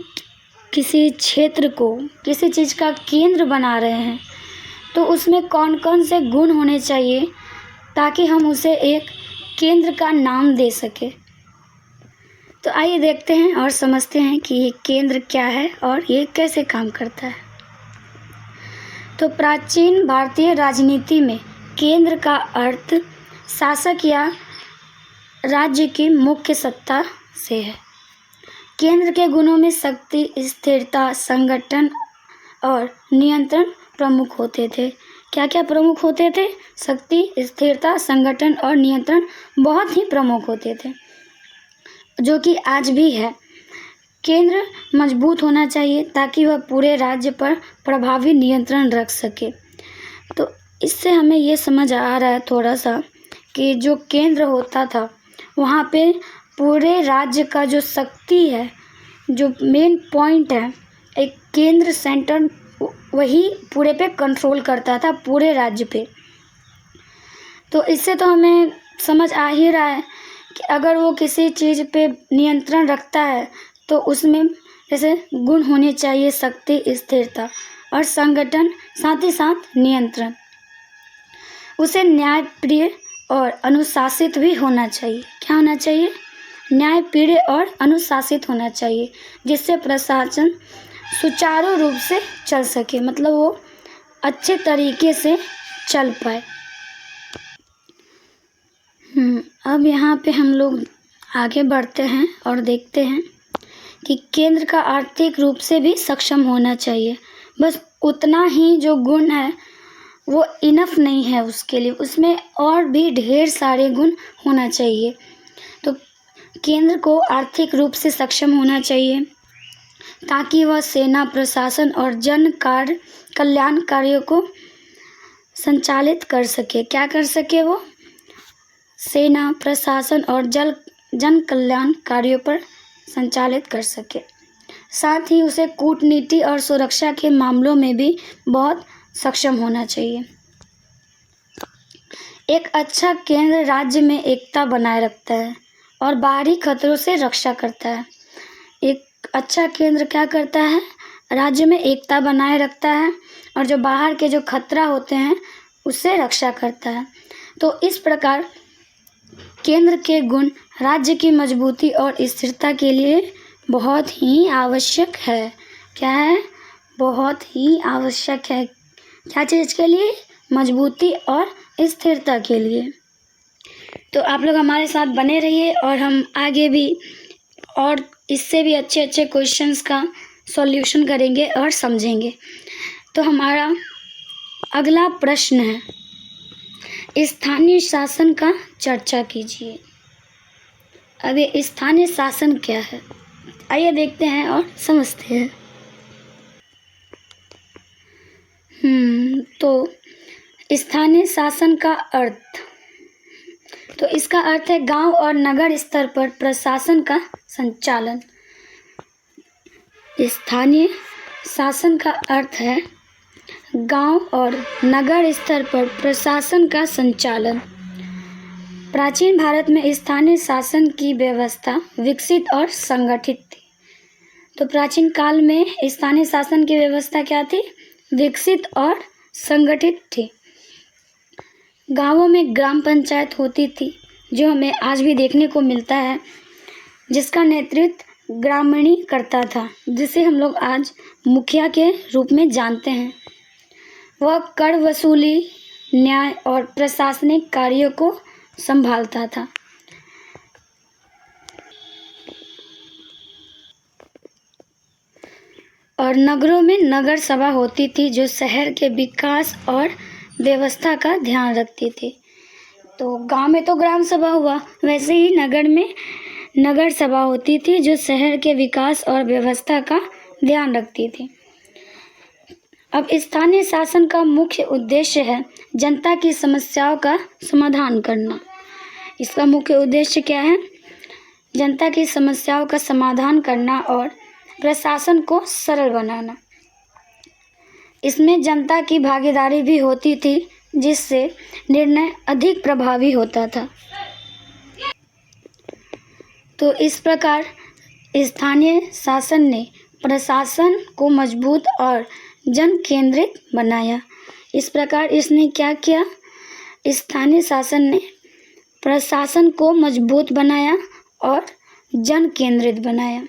किसी क्षेत्र को किसी चीज़ का केंद्र बना रहे हैं तो उसमें कौन कौन से गुण होने चाहिए ताकि हम उसे एक केंद्र का नाम दे सके। तो आइए देखते हैं और समझते हैं कि ये केंद्र क्या है और ये कैसे काम करता है। तो प्राचीन भारतीय राजनीति में केंद्र का अर्थ शासक या राज्य की मुख्य सत्ता से है। केंद्र के गुणों में शक्ति, स्थिरता, संगठन और नियंत्रण प्रमुख होते थे। क्या क्या प्रमुख होते थे? शक्ति, स्थिरता, संगठन और नियंत्रण बहुत ही प्रमुख होते थे, जो कि आज भी है। केंद्र मजबूत होना चाहिए ताकि वह पूरे राज्य पर प्रभावी नियंत्रण रख सके। तो इससे हमें ये समझ आ रहा है थोड़ा सा कि जो केंद्र होता था वहाँ पे पूरे राज्य का जो शक्ति है, जो मेन पॉइंट है, एक केंद्र सेंटर, वही पूरे पे कंट्रोल करता था, पूरे राज्य पे। तो इससे तो हमें समझ आ ही रहा है कि अगर वो किसी चीज़ पे नियंत्रण रखता है तो उसमें जैसे गुण होने चाहिए शक्ति, स्थिरता और संगठन, साथ ही साथ नियंत्रण। उसे न्यायप्रिय और अनुशासित भी होना चाहिए। क्या होना चाहिए? न्यायप्रिय और अनुशासित होना चाहिए, जिससे प्रशासन सुचारू रूप से चल सके। मतलब वो अच्छे तरीके से चल पाए। अब यहाँ पे हम लोग आगे बढ़ते हैं और देखते हैं कि केंद्र का आर्थिक रूप से भी सक्षम होना चाहिए। बस उतना ही जो गुण है वो इनफ नहीं है उसके लिए, उसमें और भी ढेर सारे गुण होना चाहिए। तो केंद्र को आर्थिक रूप से सक्षम होना चाहिए ताकि वह सेना, प्रशासन और कल्याण कार्यों को संचालित कर सके। क्या कर सके वो? सेना, प्रशासन और जन कल्याण कार्यों पर संचालित कर सके। साथ ही उसे कूटनीति और सुरक्षा के मामलों में भी बहुत सक्षम होना चाहिए। एक अच्छा केंद्र राज्य में एकता बनाए रखता है और बाहरी खतरों से रक्षा करता है। एक अच्छा केंद्र क्या करता है? राज्य में एकता बनाए रखता है और जो बाहर के जो खतरा होते हैं उससे रक्षा करता है। तो इस प्रकार केंद्र के गुण राज्य की मजबूती और स्थिरता के लिए बहुत ही आवश्यक है। क्या है? बहुत ही आवश्यक है। क्या चीज़ के लिए? मजबूती और स्थिरता के लिए। तो आप लोग हमारे साथ बने रहिए और हम आगे भी और इससे भी अच्छे अच्छे क्वेश्चंस का सॉल्यूशन करेंगे और समझेंगे। तो हमारा अगला प्रश्न है, स्थानीय शासन का चर्चा कीजिए। अब ये स्थानीय शासन क्या है, आइए देखते हैं और समझते हैं। तो स्थानीय शासन का अर्थ, तो इसका अर्थ है गांव और नगर स्तर पर प्रशासन का संचालन। स्थानीय शासन का अर्थ है गांव और नगर स्तर पर प्रशासन का संचालन। प्राचीन भारत में स्थानीय शासन की व्यवस्था विकसित और संगठित थी। तो प्राचीन काल में स्थानीय शासन की व्यवस्था क्या थी? विकसित और संगठित थी। गांवों में ग्राम पंचायत होती थी, जो हमें आज भी देखने को मिलता है, जिसका नेतृत्व ग्रामीणी करता था, जिसे हम लोग आज मुखिया के रूप में जानते हैं। वह कर वसूली, न्याय और प्रशासनिक कार्यों को संभालता था। और नगरों में नगर सभा होती थी, जो शहर के विकास और व्यवस्था का ध्यान रखती थी। तो गांव में तो ग्राम सभा हुआ, वैसे ही नगर में नगर सभा होती थी, जो शहर के विकास और व्यवस्था का ध्यान रखती थी। अब स्थानीय शासन का मुख्य उद्देश्य है जनता की समस्याओं का समाधान करना। इसका मुख्य उद्देश्य क्या है? जनता की समस्याओं का समाधान करना और प्रशासन को सरल बनाना। इसमें जनता की भागीदारी भी होती थी, जिससे निर्णय अधिक प्रभावी होता था। तो इस प्रकार स्थानीय शासन ने प्रशासन को मजबूत और जन केंद्रित बनाया। इस प्रकार इसने क्या किया? स्थानीय शासन ने प्रशासन को मजबूत बनाया और जन केंद्रित बनाया।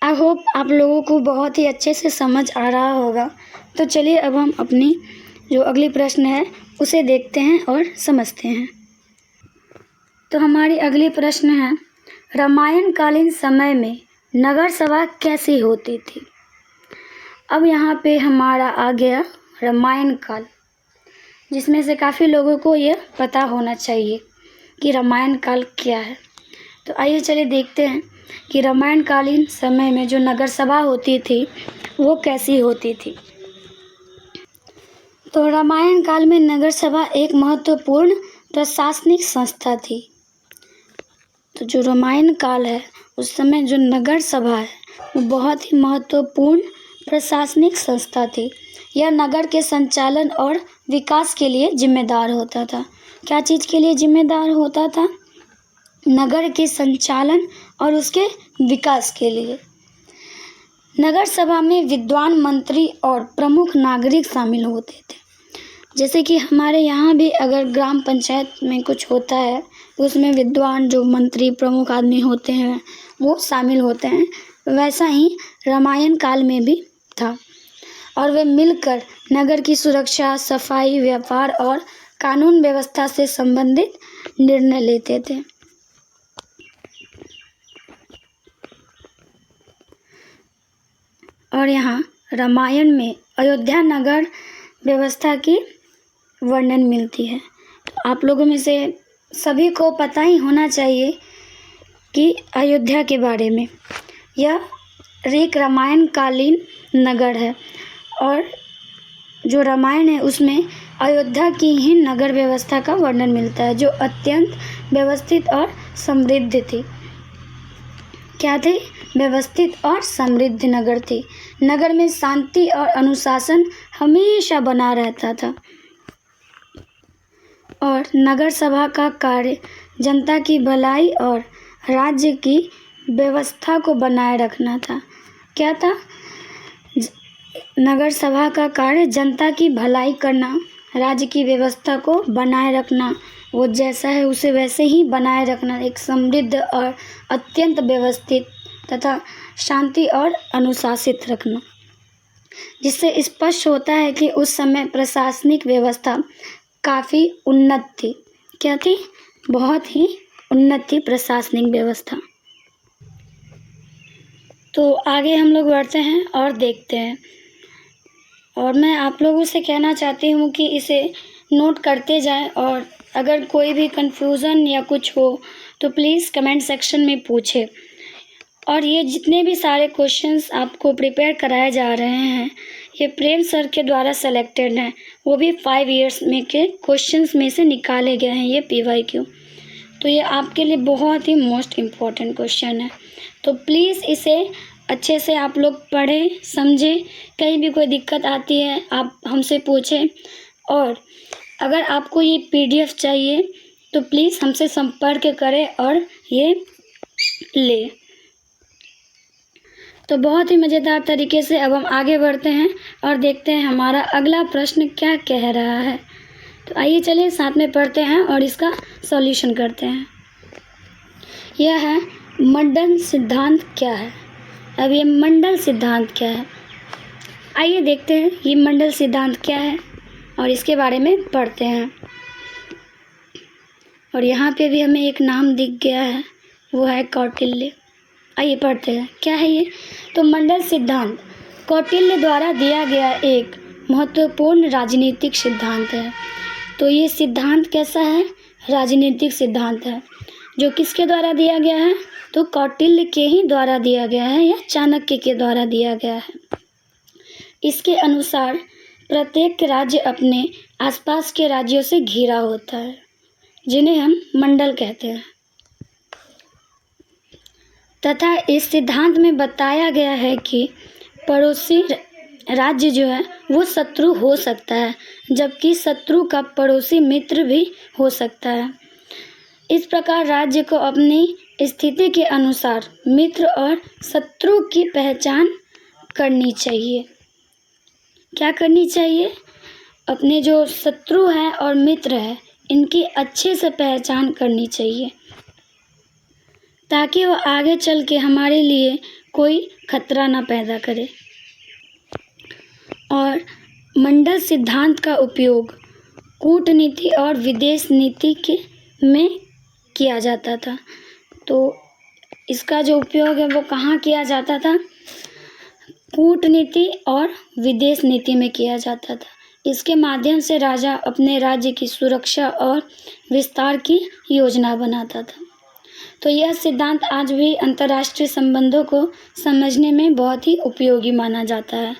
आई होप आप लोगों को बहुत ही अच्छे से समझ आ रहा होगा। तो चलिए अब हम अपनी जो अगली प्रश्न है उसे देखते हैं और समझते हैं। तो हमारी अगली प्रश्न है, रामायण कालीन समय में नगर सभा कैसी होती थी? अब यहाँ पे हमारा आ गया रामायण काल, जिसमें से काफ़ी लोगों को यह पता होना चाहिए कि रामायण काल क्या है। तो आइए चलिए देखते हैं कि रामायण कालीन समय में जो नगर सभा होती थी वो कैसी होती थी। तो रामायण काल में नगर सभा एक महत्वपूर्ण प्रशासनिक संस्था थी। तो जो रामायण काल है उस समय जो नगर सभा है वो बहुत ही महत्वपूर्ण प्रशासनिक संस्था थी। यह नगर के संचालन और विकास के लिए जिम्मेदार होता था। क्या चीज़ के लिए जिम्मेदार होता था? नगर के संचालन और उसके विकास के लिए। नगर सभा में विद्वान मंत्री और प्रमुख नागरिक शामिल होते थे। जैसे कि हमारे यहाँ भी अगर ग्राम पंचायत में कुछ होता है तो उसमें विद्वान जो मंत्री प्रमुख आदमी होते हैं वो शामिल होते हैं, वैसा ही रामायण काल में भी था। और वे मिलकर नगर की सुरक्षा, सफाई, व्यापार और कानून व्यवस्था से संबंधित निर्णय लेते थे। और यहाँ रामायण में अयोध्या नगर व्यवस्था की वर्णन मिलती है। आप लोगों में से सभी को पता ही होना चाहिए कि अयोध्या के बारे में, यह एक रामायण कालीन नगर है और जो रामायण है उसमें अयोध्या की ही नगर व्यवस्था का वर्णन मिलता है, जो अत्यंत व्यवस्थित और समृद्ध थी। क्या थी? व्यवस्थित और समृद्ध नगर थी। नगर में शांति और अनुशासन हमेशा बना रहता था और नगर सभा का कार्य जनता की भलाई और राज्य की व्यवस्था को बनाए रखना था। क्या था? नगर सभा का कार्य जनता की भलाई करना, राज्य की व्यवस्था को बनाए रखना, वो जैसा है उसे वैसे ही बनाए रखना, एक समृद्ध और अत्यंत व्यवस्थित तथा शांति और अनुशासित रखना, जिससे स्पष्ट होता है कि उस समय प्रशासनिक व्यवस्था काफ़ी उन्नत थी। क्या थी? बहुत ही उन्नत थी प्रशासनिक व्यवस्था। तो आगे हम लोग बढ़ते हैं और देखते हैं, और मैं आप लोगों से कहना चाहती हूँ कि इसे नोट करते जाएं और अगर कोई भी कन्फ्यूज़न या कुछ हो तो प्लीज़ कमेंट सेक्शन में पूछें। और ये जितने भी सारे क्वेश्चंस आपको प्रिपेयर कराए जा रहे हैं, ये प्रेम सर के द्वारा सेलेक्टेड हैं, वो भी 5 इयर्स में के क्वेश्चंस में से निकाले गए हैं ये PYQ। तो ये आपके लिए बहुत ही मोस्ट इम्पॉर्टेंट क्वेश्चन है। तो प्लीज़ इसे अच्छे से आप लोग पढ़ें, समझें। कहीं भी कोई दिक्कत आती है आप हमसे पूछें, और अगर आपको ये PDF चाहिए तो प्लीज़ हमसे संपर्क करें और ये ले। तो बहुत ही मज़ेदार तरीके से अब हम आगे बढ़ते हैं और देखते हैं हमारा अगला प्रश्न क्या कह रहा है। तो आइए चलिए साथ में पढ़ते हैं और इसका सॉल्यूशन करते हैं। यह है मंडल सिद्धांत क्या है। अब ये मंडल सिद्धांत क्या है, आइए देखते हैं ये मंडल सिद्धांत क्या है और इसके बारे में पढ़ते हैं। और यहाँ पे भी हमें एक नाम दिख गया है, वो है कौटिल्य। आइए पढ़ते हैं क्या है ये। तो मंडल सिद्धांत कौटिल्य द्वारा दिया गया एक महत्वपूर्ण राजनीतिक सिद्धांत है। तो ये सिद्धांत कैसा है? राजनीतिक सिद्धांत है, जो किसके द्वारा दिया गया है? तो कौटिल्य के ही द्वारा दिया गया है या चाणक्य के द्वारा दिया गया है। इसके अनुसार प्रत्येक राज्य अपने आसपास के राज्यों से घिरा होता है, जिन्हें हम मंडल कहते हैं, तथा इस सिद्धांत में बताया गया है कि पड़ोसी राज्य जो है वो शत्रु हो सकता है, जबकि शत्रु का पड़ोसी मित्र भी हो सकता है। इस प्रकार राज्य को अपनी स्थिति के अनुसार मित्र और शत्रु की पहचान करनी चाहिए। क्या करनी चाहिए? अपने जो शत्रु हैं और मित्र हैं इनकी अच्छे से पहचान करनी चाहिए, ताकि वो आगे चल के हमारे लिए कोई खतरा ना पैदा करे। और मंडल सिद्धांत का उपयोग कूटनीति और विदेश नीति में किया जाता था। तो इसका जो उपयोग है वो कहाँ किया जाता था? कूटनीति और विदेश नीति में किया जाता था। इसके माध्यम से राजा अपने राज्य की सुरक्षा और विस्तार की योजना बनाता था। तो यह सिद्धांत आज भी अंतर्राष्ट्रीय संबंधों को समझने में बहुत ही उपयोगी माना जाता है।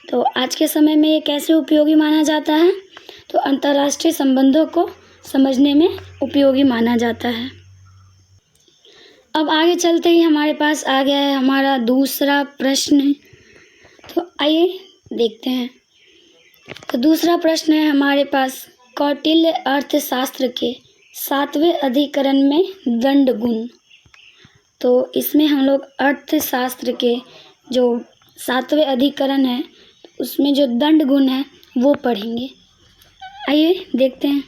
तो आज के समय में ये कैसे उपयोगी माना जाता है? तो अंतर्राष्ट्रीय संबंधों को समझने में उपयोगी माना जाता है। अब आगे चलते ही हमारे पास आ गया है हमारा दूसरा प्रश्न। तो आइए देखते हैं। तो दूसरा प्रश्न है हमारे पास, कौटिल्य अर्थशास्त्र के 7वें अधिकरण में दंड गुण। तो इसमें हम लोग अर्थशास्त्र के जो 7वें अधिकरण है उसमें जो दंड गुण है वो पढ़ेंगे। आइए देखते हैं।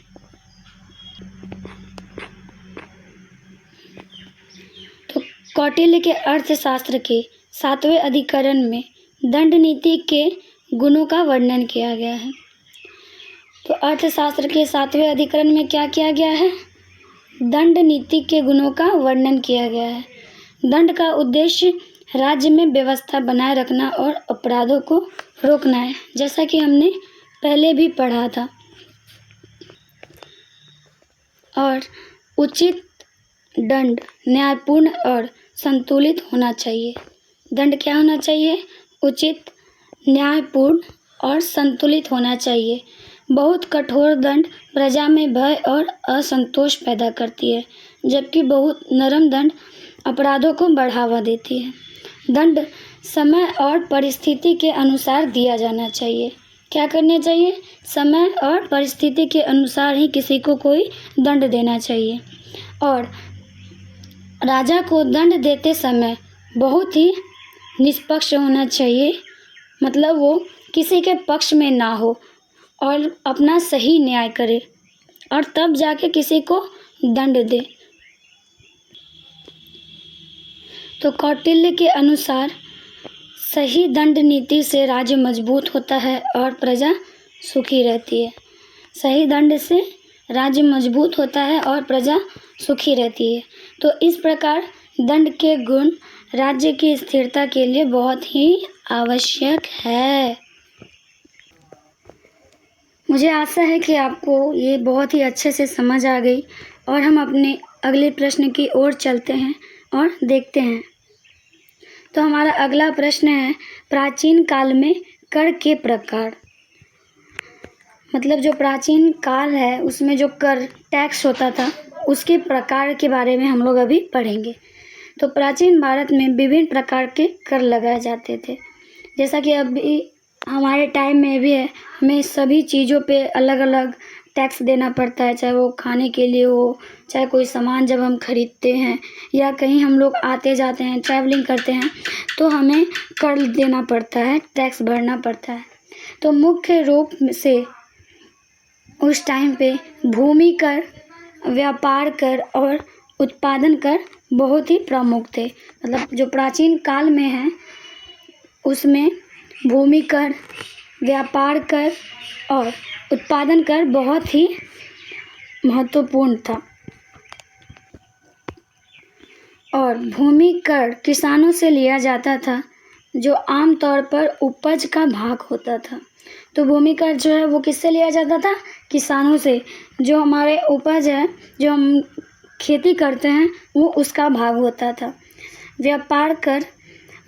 तो कौटिल्य के अर्थशास्त्र के 7वें अधिकरण में दंड नीति के गुणों का वर्णन किया गया है। तो अर्थशास्त्र के 7वें अधिकरण में क्या किया गया है? दंड नीति के गुणों का वर्णन किया गया है। दंड का उद्देश्य राज्य में व्यवस्था बनाए रखना और अपराधों को रोकना है, जैसा कि हमने पहले भी पढ़ा था। और उचित दंड न्यायपूर्ण और संतुलित होना चाहिए। दंड क्या होना चाहिए? उचित, न्यायपूर्ण और संतुलित होना चाहिए। बहुत कठोर दंड प्रजा में भय और असंतोष पैदा करती है, जबकि बहुत नरम दंड अपराधों को बढ़ावा देती है। दंड समय और परिस्थिति के अनुसार दिया जाना चाहिए। क्या करना चाहिए? समय और परिस्थिति के अनुसार ही किसी को कोई दंड देना चाहिए। और राजा को दंड देते समय बहुत ही निष्पक्ष होना चाहिए, मतलब वो किसी के पक्ष में ना हो और अपना सही न्याय करे और तब जाके किसी को दंड दे। तो कौटिल्य के अनुसार सही दंड नीति से राज्य मजबूत होता है और प्रजा सुखी रहती है। सही दंड से राज्य मजबूत होता है और प्रजा सुखी रहती है। तो इस प्रकार दंड के गुण राज्य की स्थिरता के लिए बहुत ही आवश्यक है। मुझे आशा है कि आपको ये बहुत ही अच्छे से समझ आ गई और हम अपने अगले प्रश्न की ओर चलते हैं और देखते हैं। तो हमारा अगला प्रश्न है, प्राचीन काल में कर के प्रकार। मतलब जो प्राचीन काल है उसमें जो कर टैक्स होता था उसके प्रकार के बारे में हम लोग अभी पढ़ेंगे। तो प्राचीन भारत में विभिन्न प्रकार के कर लगाए जाते थे, जैसा कि अभी हमारे टाइम में भी है। हमें सभी चीज़ों पे अलग अलग टैक्स देना पड़ता है, चाहे वो खाने के लिए हो, चाहे कोई सामान जब हम खरीदते हैं या कहीं हम लोग आते जाते हैं, ट्रैवलिंग करते हैं, तो हमें कर देना पड़ता है, टैक्स भरना पड़ता है। तो मुख्य रूप से उस टाइम पे भूमि कर, व्यापार कर और उत्पादन कर बहुत ही प्रमुख थे। मतलब जो प्राचीन काल में है उसमें भूमि कर, व्यापार कर और उत्पादन कर बहुत ही महत्वपूर्ण था। और भूमि कर किसानों से लिया जाता था, जो आमतौर पर उपज का भाग होता था। तो भूमि कर जो है वो किससे लिया जाता था? किसानों से। जो हमारे उपज है, जो हम खेती करते हैं, वो उसका भाग होता था। व्यापार कर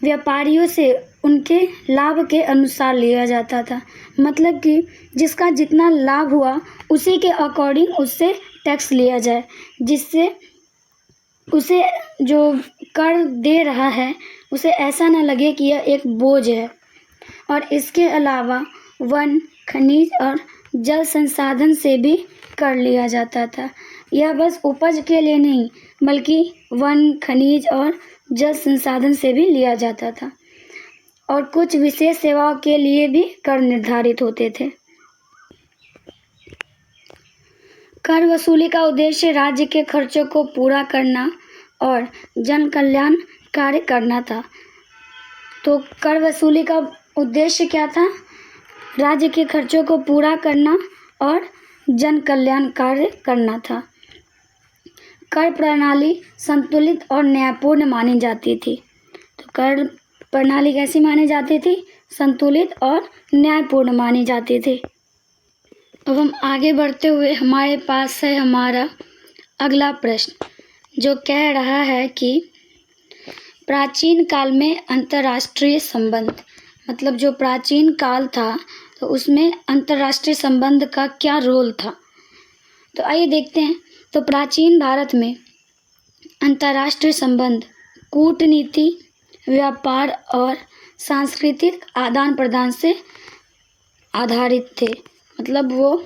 व्यापारियों से उनके लाभ के अनुसार लिया जाता था। मतलब कि जिसका जितना लाभ हुआ उसी के अकॉर्डिंग उससे टैक्स लिया जाए, जिससे उसे जो कर दे रहा है उसे ऐसा ना लगे कि यह एक बोझ है। और इसके अलावा वन, खनिज और जल संसाधन से भी कर लिया जाता था। यह बस उपज के लिए नहीं बल्कि वन, खनिज और जल संसाधन से भी लिया जाता था। और कुछ विशेष सेवाओं के लिए भी कर निर्धारित होते थे। कर वसूली का उद्देश्य राज्य के खर्चों को पूरा करना और जन कल्याण कार्य करना था। तो कर वसूली का उद्देश्य क्या था? राज्य के खर्चों को पूरा करना और जन कल्याण कार्य करना था। कर प्रणाली संतुलित और न्यायपूर्ण मानी जाती थी। तो कर प्रणाली कैसी मानी जाती थी? संतुलित और न्यायपूर्ण मानी जाती थी। अब हम आगे बढ़ते हुए हमारे पास है हमारा अगला प्रश्न, जो कह रहा है कि प्राचीन काल में अंतर्राष्ट्रीय संबंध। मतलब जो प्राचीन काल था तो उसमें अंतर्राष्ट्रीय संबंध का क्या रोल था। तो आइए देखते हैं। तो प्राचीन भारत में अंतर्राष्ट्रीय संबंध कूटनीति, व्यापार और सांस्कृतिक आदान प्रदान से आधारित थे। मतलब वो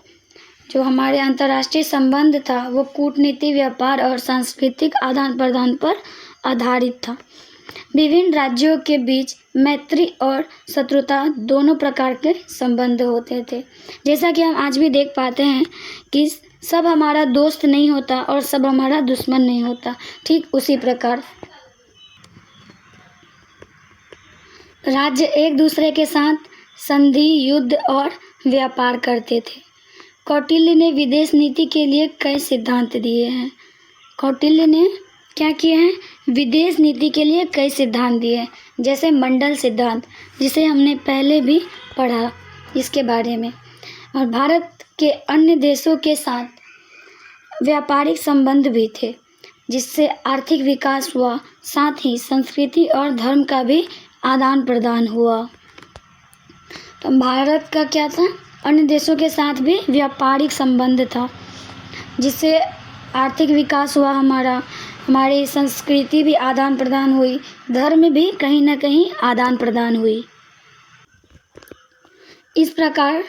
जो हमारे अंतर्राष्ट्रीय संबंध था वो कूटनीति, व्यापार और सांस्कृतिक आदान प्रदान पर आधारित था। विभिन्न राज्यों के बीच मैत्री और शत्रुता दोनों प्रकार के संबंध होते थे। जैसा कि हम आज भी देख पाते हैं कि सब हमारा दोस्त नहीं होता और सब हमारा दुश्मन नहीं होता। ठीक उसी प्रकार राज्य एक दूसरे के साथ संधि, युद्ध और व्यापार करते थे। कौटिल्य ने विदेश नीति के लिए कई सिद्धांत दिए हैं। कौटिल्य ने क्या किए हैं? विदेश नीति के लिए कई सिद्धांत दिए हैं, जैसे मंडल सिद्धांत, जिसे हमने पहले भी पढ़ा इसके बारे में। और भारत के अन्य देशों के साथ व्यापारिक संबंध भी थे, जिससे आर्थिक विकास हुआ, साथ ही संस्कृति और धर्म का भी आदान प्रदान हुआ। तो भारत का क्या था? अन्य देशों के साथ भी व्यापारिक संबंध था, जिससे आर्थिक विकास हुआ, हमारी संस्कृति भी आदान प्रदान हुई, धर्म भी कहीं ना कहीं आदान प्रदान हुई। इस प्रकार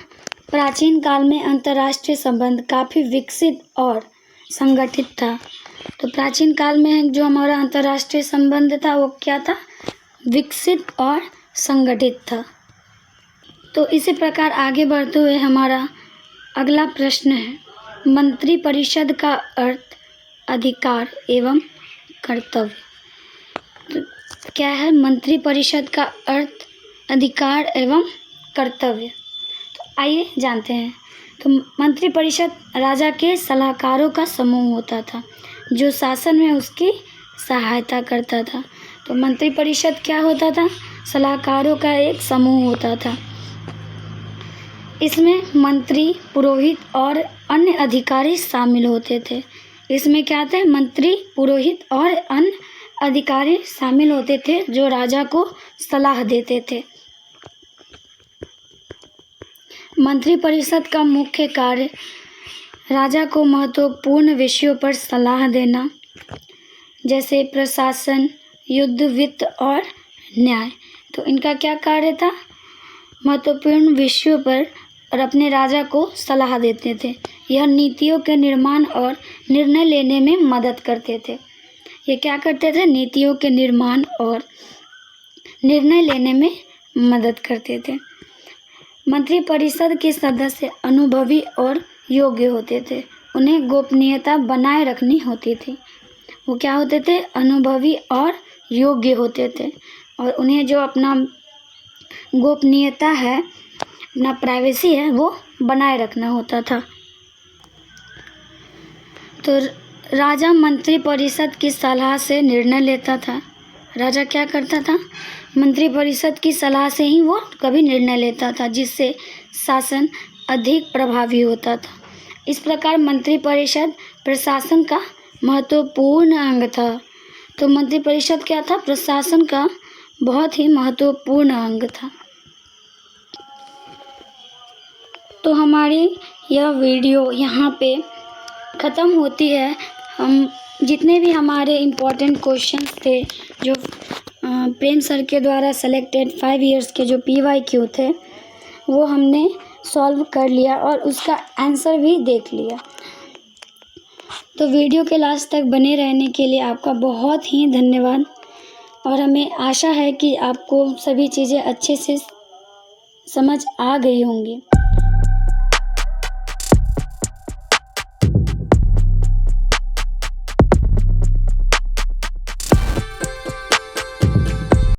प्राचीन काल में अंतर्राष्ट्रीय संबंध काफ़ी विकसित और संगठित था। तो प्राचीन काल में जो हमारा अंतर्राष्ट्रीय संबंध था वो क्या था? विकसित और संगठित था। तो इसी प्रकार आगे बढ़ते हुए हमारा अगला प्रश्न है, मंत्रिपरिषद का अर्थ, अधिकार एवं कर्तव्य। तो क्या है मंत्रिपरिषद का अर्थ, अधिकार एवं कर्तव्य? तो आइए जानते हैं। तो मंत्रिपरिषद राजा के सलाहकारों का समूह होता था, जो शासन में उसकी सहायता करता था। तो मंत्रिपरिषद क्या होता था? सलाहकारों का एक समूह होता था। इसमें मंत्री, पुरोहित और अन्य अधिकारी शामिल होते थे। इसमें क्या थे? मंत्री, पुरोहित और अन्य अधिकारी शामिल होते थे, जो राजा को सलाह देते थे। मंत्रिपरिषद का मुख्य कार्य राजा को महत्वपूर्ण विषयों पर सलाह देना, जैसे प्रशासन, युद्ध, वित्त और न्याय। तो इनका क्या कार्य था? महत्वपूर्ण विषयों पर और अपने राजा को सलाह देते थे। यह नीतियों के निर्माण और निर्णय लेने में मदद करते थे। ये क्या करते थे? नीतियों के निर्माण और निर्णय लेने में मदद करते थे। मंत्रिपरिषद के सदस्य अनुभवी और योग्य होते थे। उन्हें गोपनीयता बनाए रखनी होती थी। वो क्या होते थे? अनुभवी और योग्य होते थे, और उन्हें जो अपना गोपनीयता है, अपना प्राइवेसी है, वो बनाए रखना होता था। तो राजा मंत्रिपरिषद की सलाह से निर्णय लेता था। राजा क्या करता था? मंत्रिपरिषद की सलाह से ही वो कभी निर्णय लेता था, जिससे शासन अधिक प्रभावी होता था। इस प्रकार मंत्रिपरिषद प्रशासन का महत्वपूर्ण अंग था। तो मंत्रिपरिषद क्या था? प्रशासन का बहुत ही महत्वपूर्ण अंग था। तो हमारी यह वीडियो यहाँ पे ख़त्म होती है। हम जितने भी हमारे इम्पोर्टेंट क्वेश्चंस थे, जो प्रेम सर के द्वारा सेलेक्टेड 5 इयर्स के जो PYQ थे, वो हमने सॉल्व कर लिया और उसका आंसर भी देख लिया। तो वीडियो के लास्ट तक बने रहने के लिए आपका बहुत ही धन्यवाद, और हमें आशा है कि आपको सभी चीज़ें अच्छे से समझ आ गई होंगी।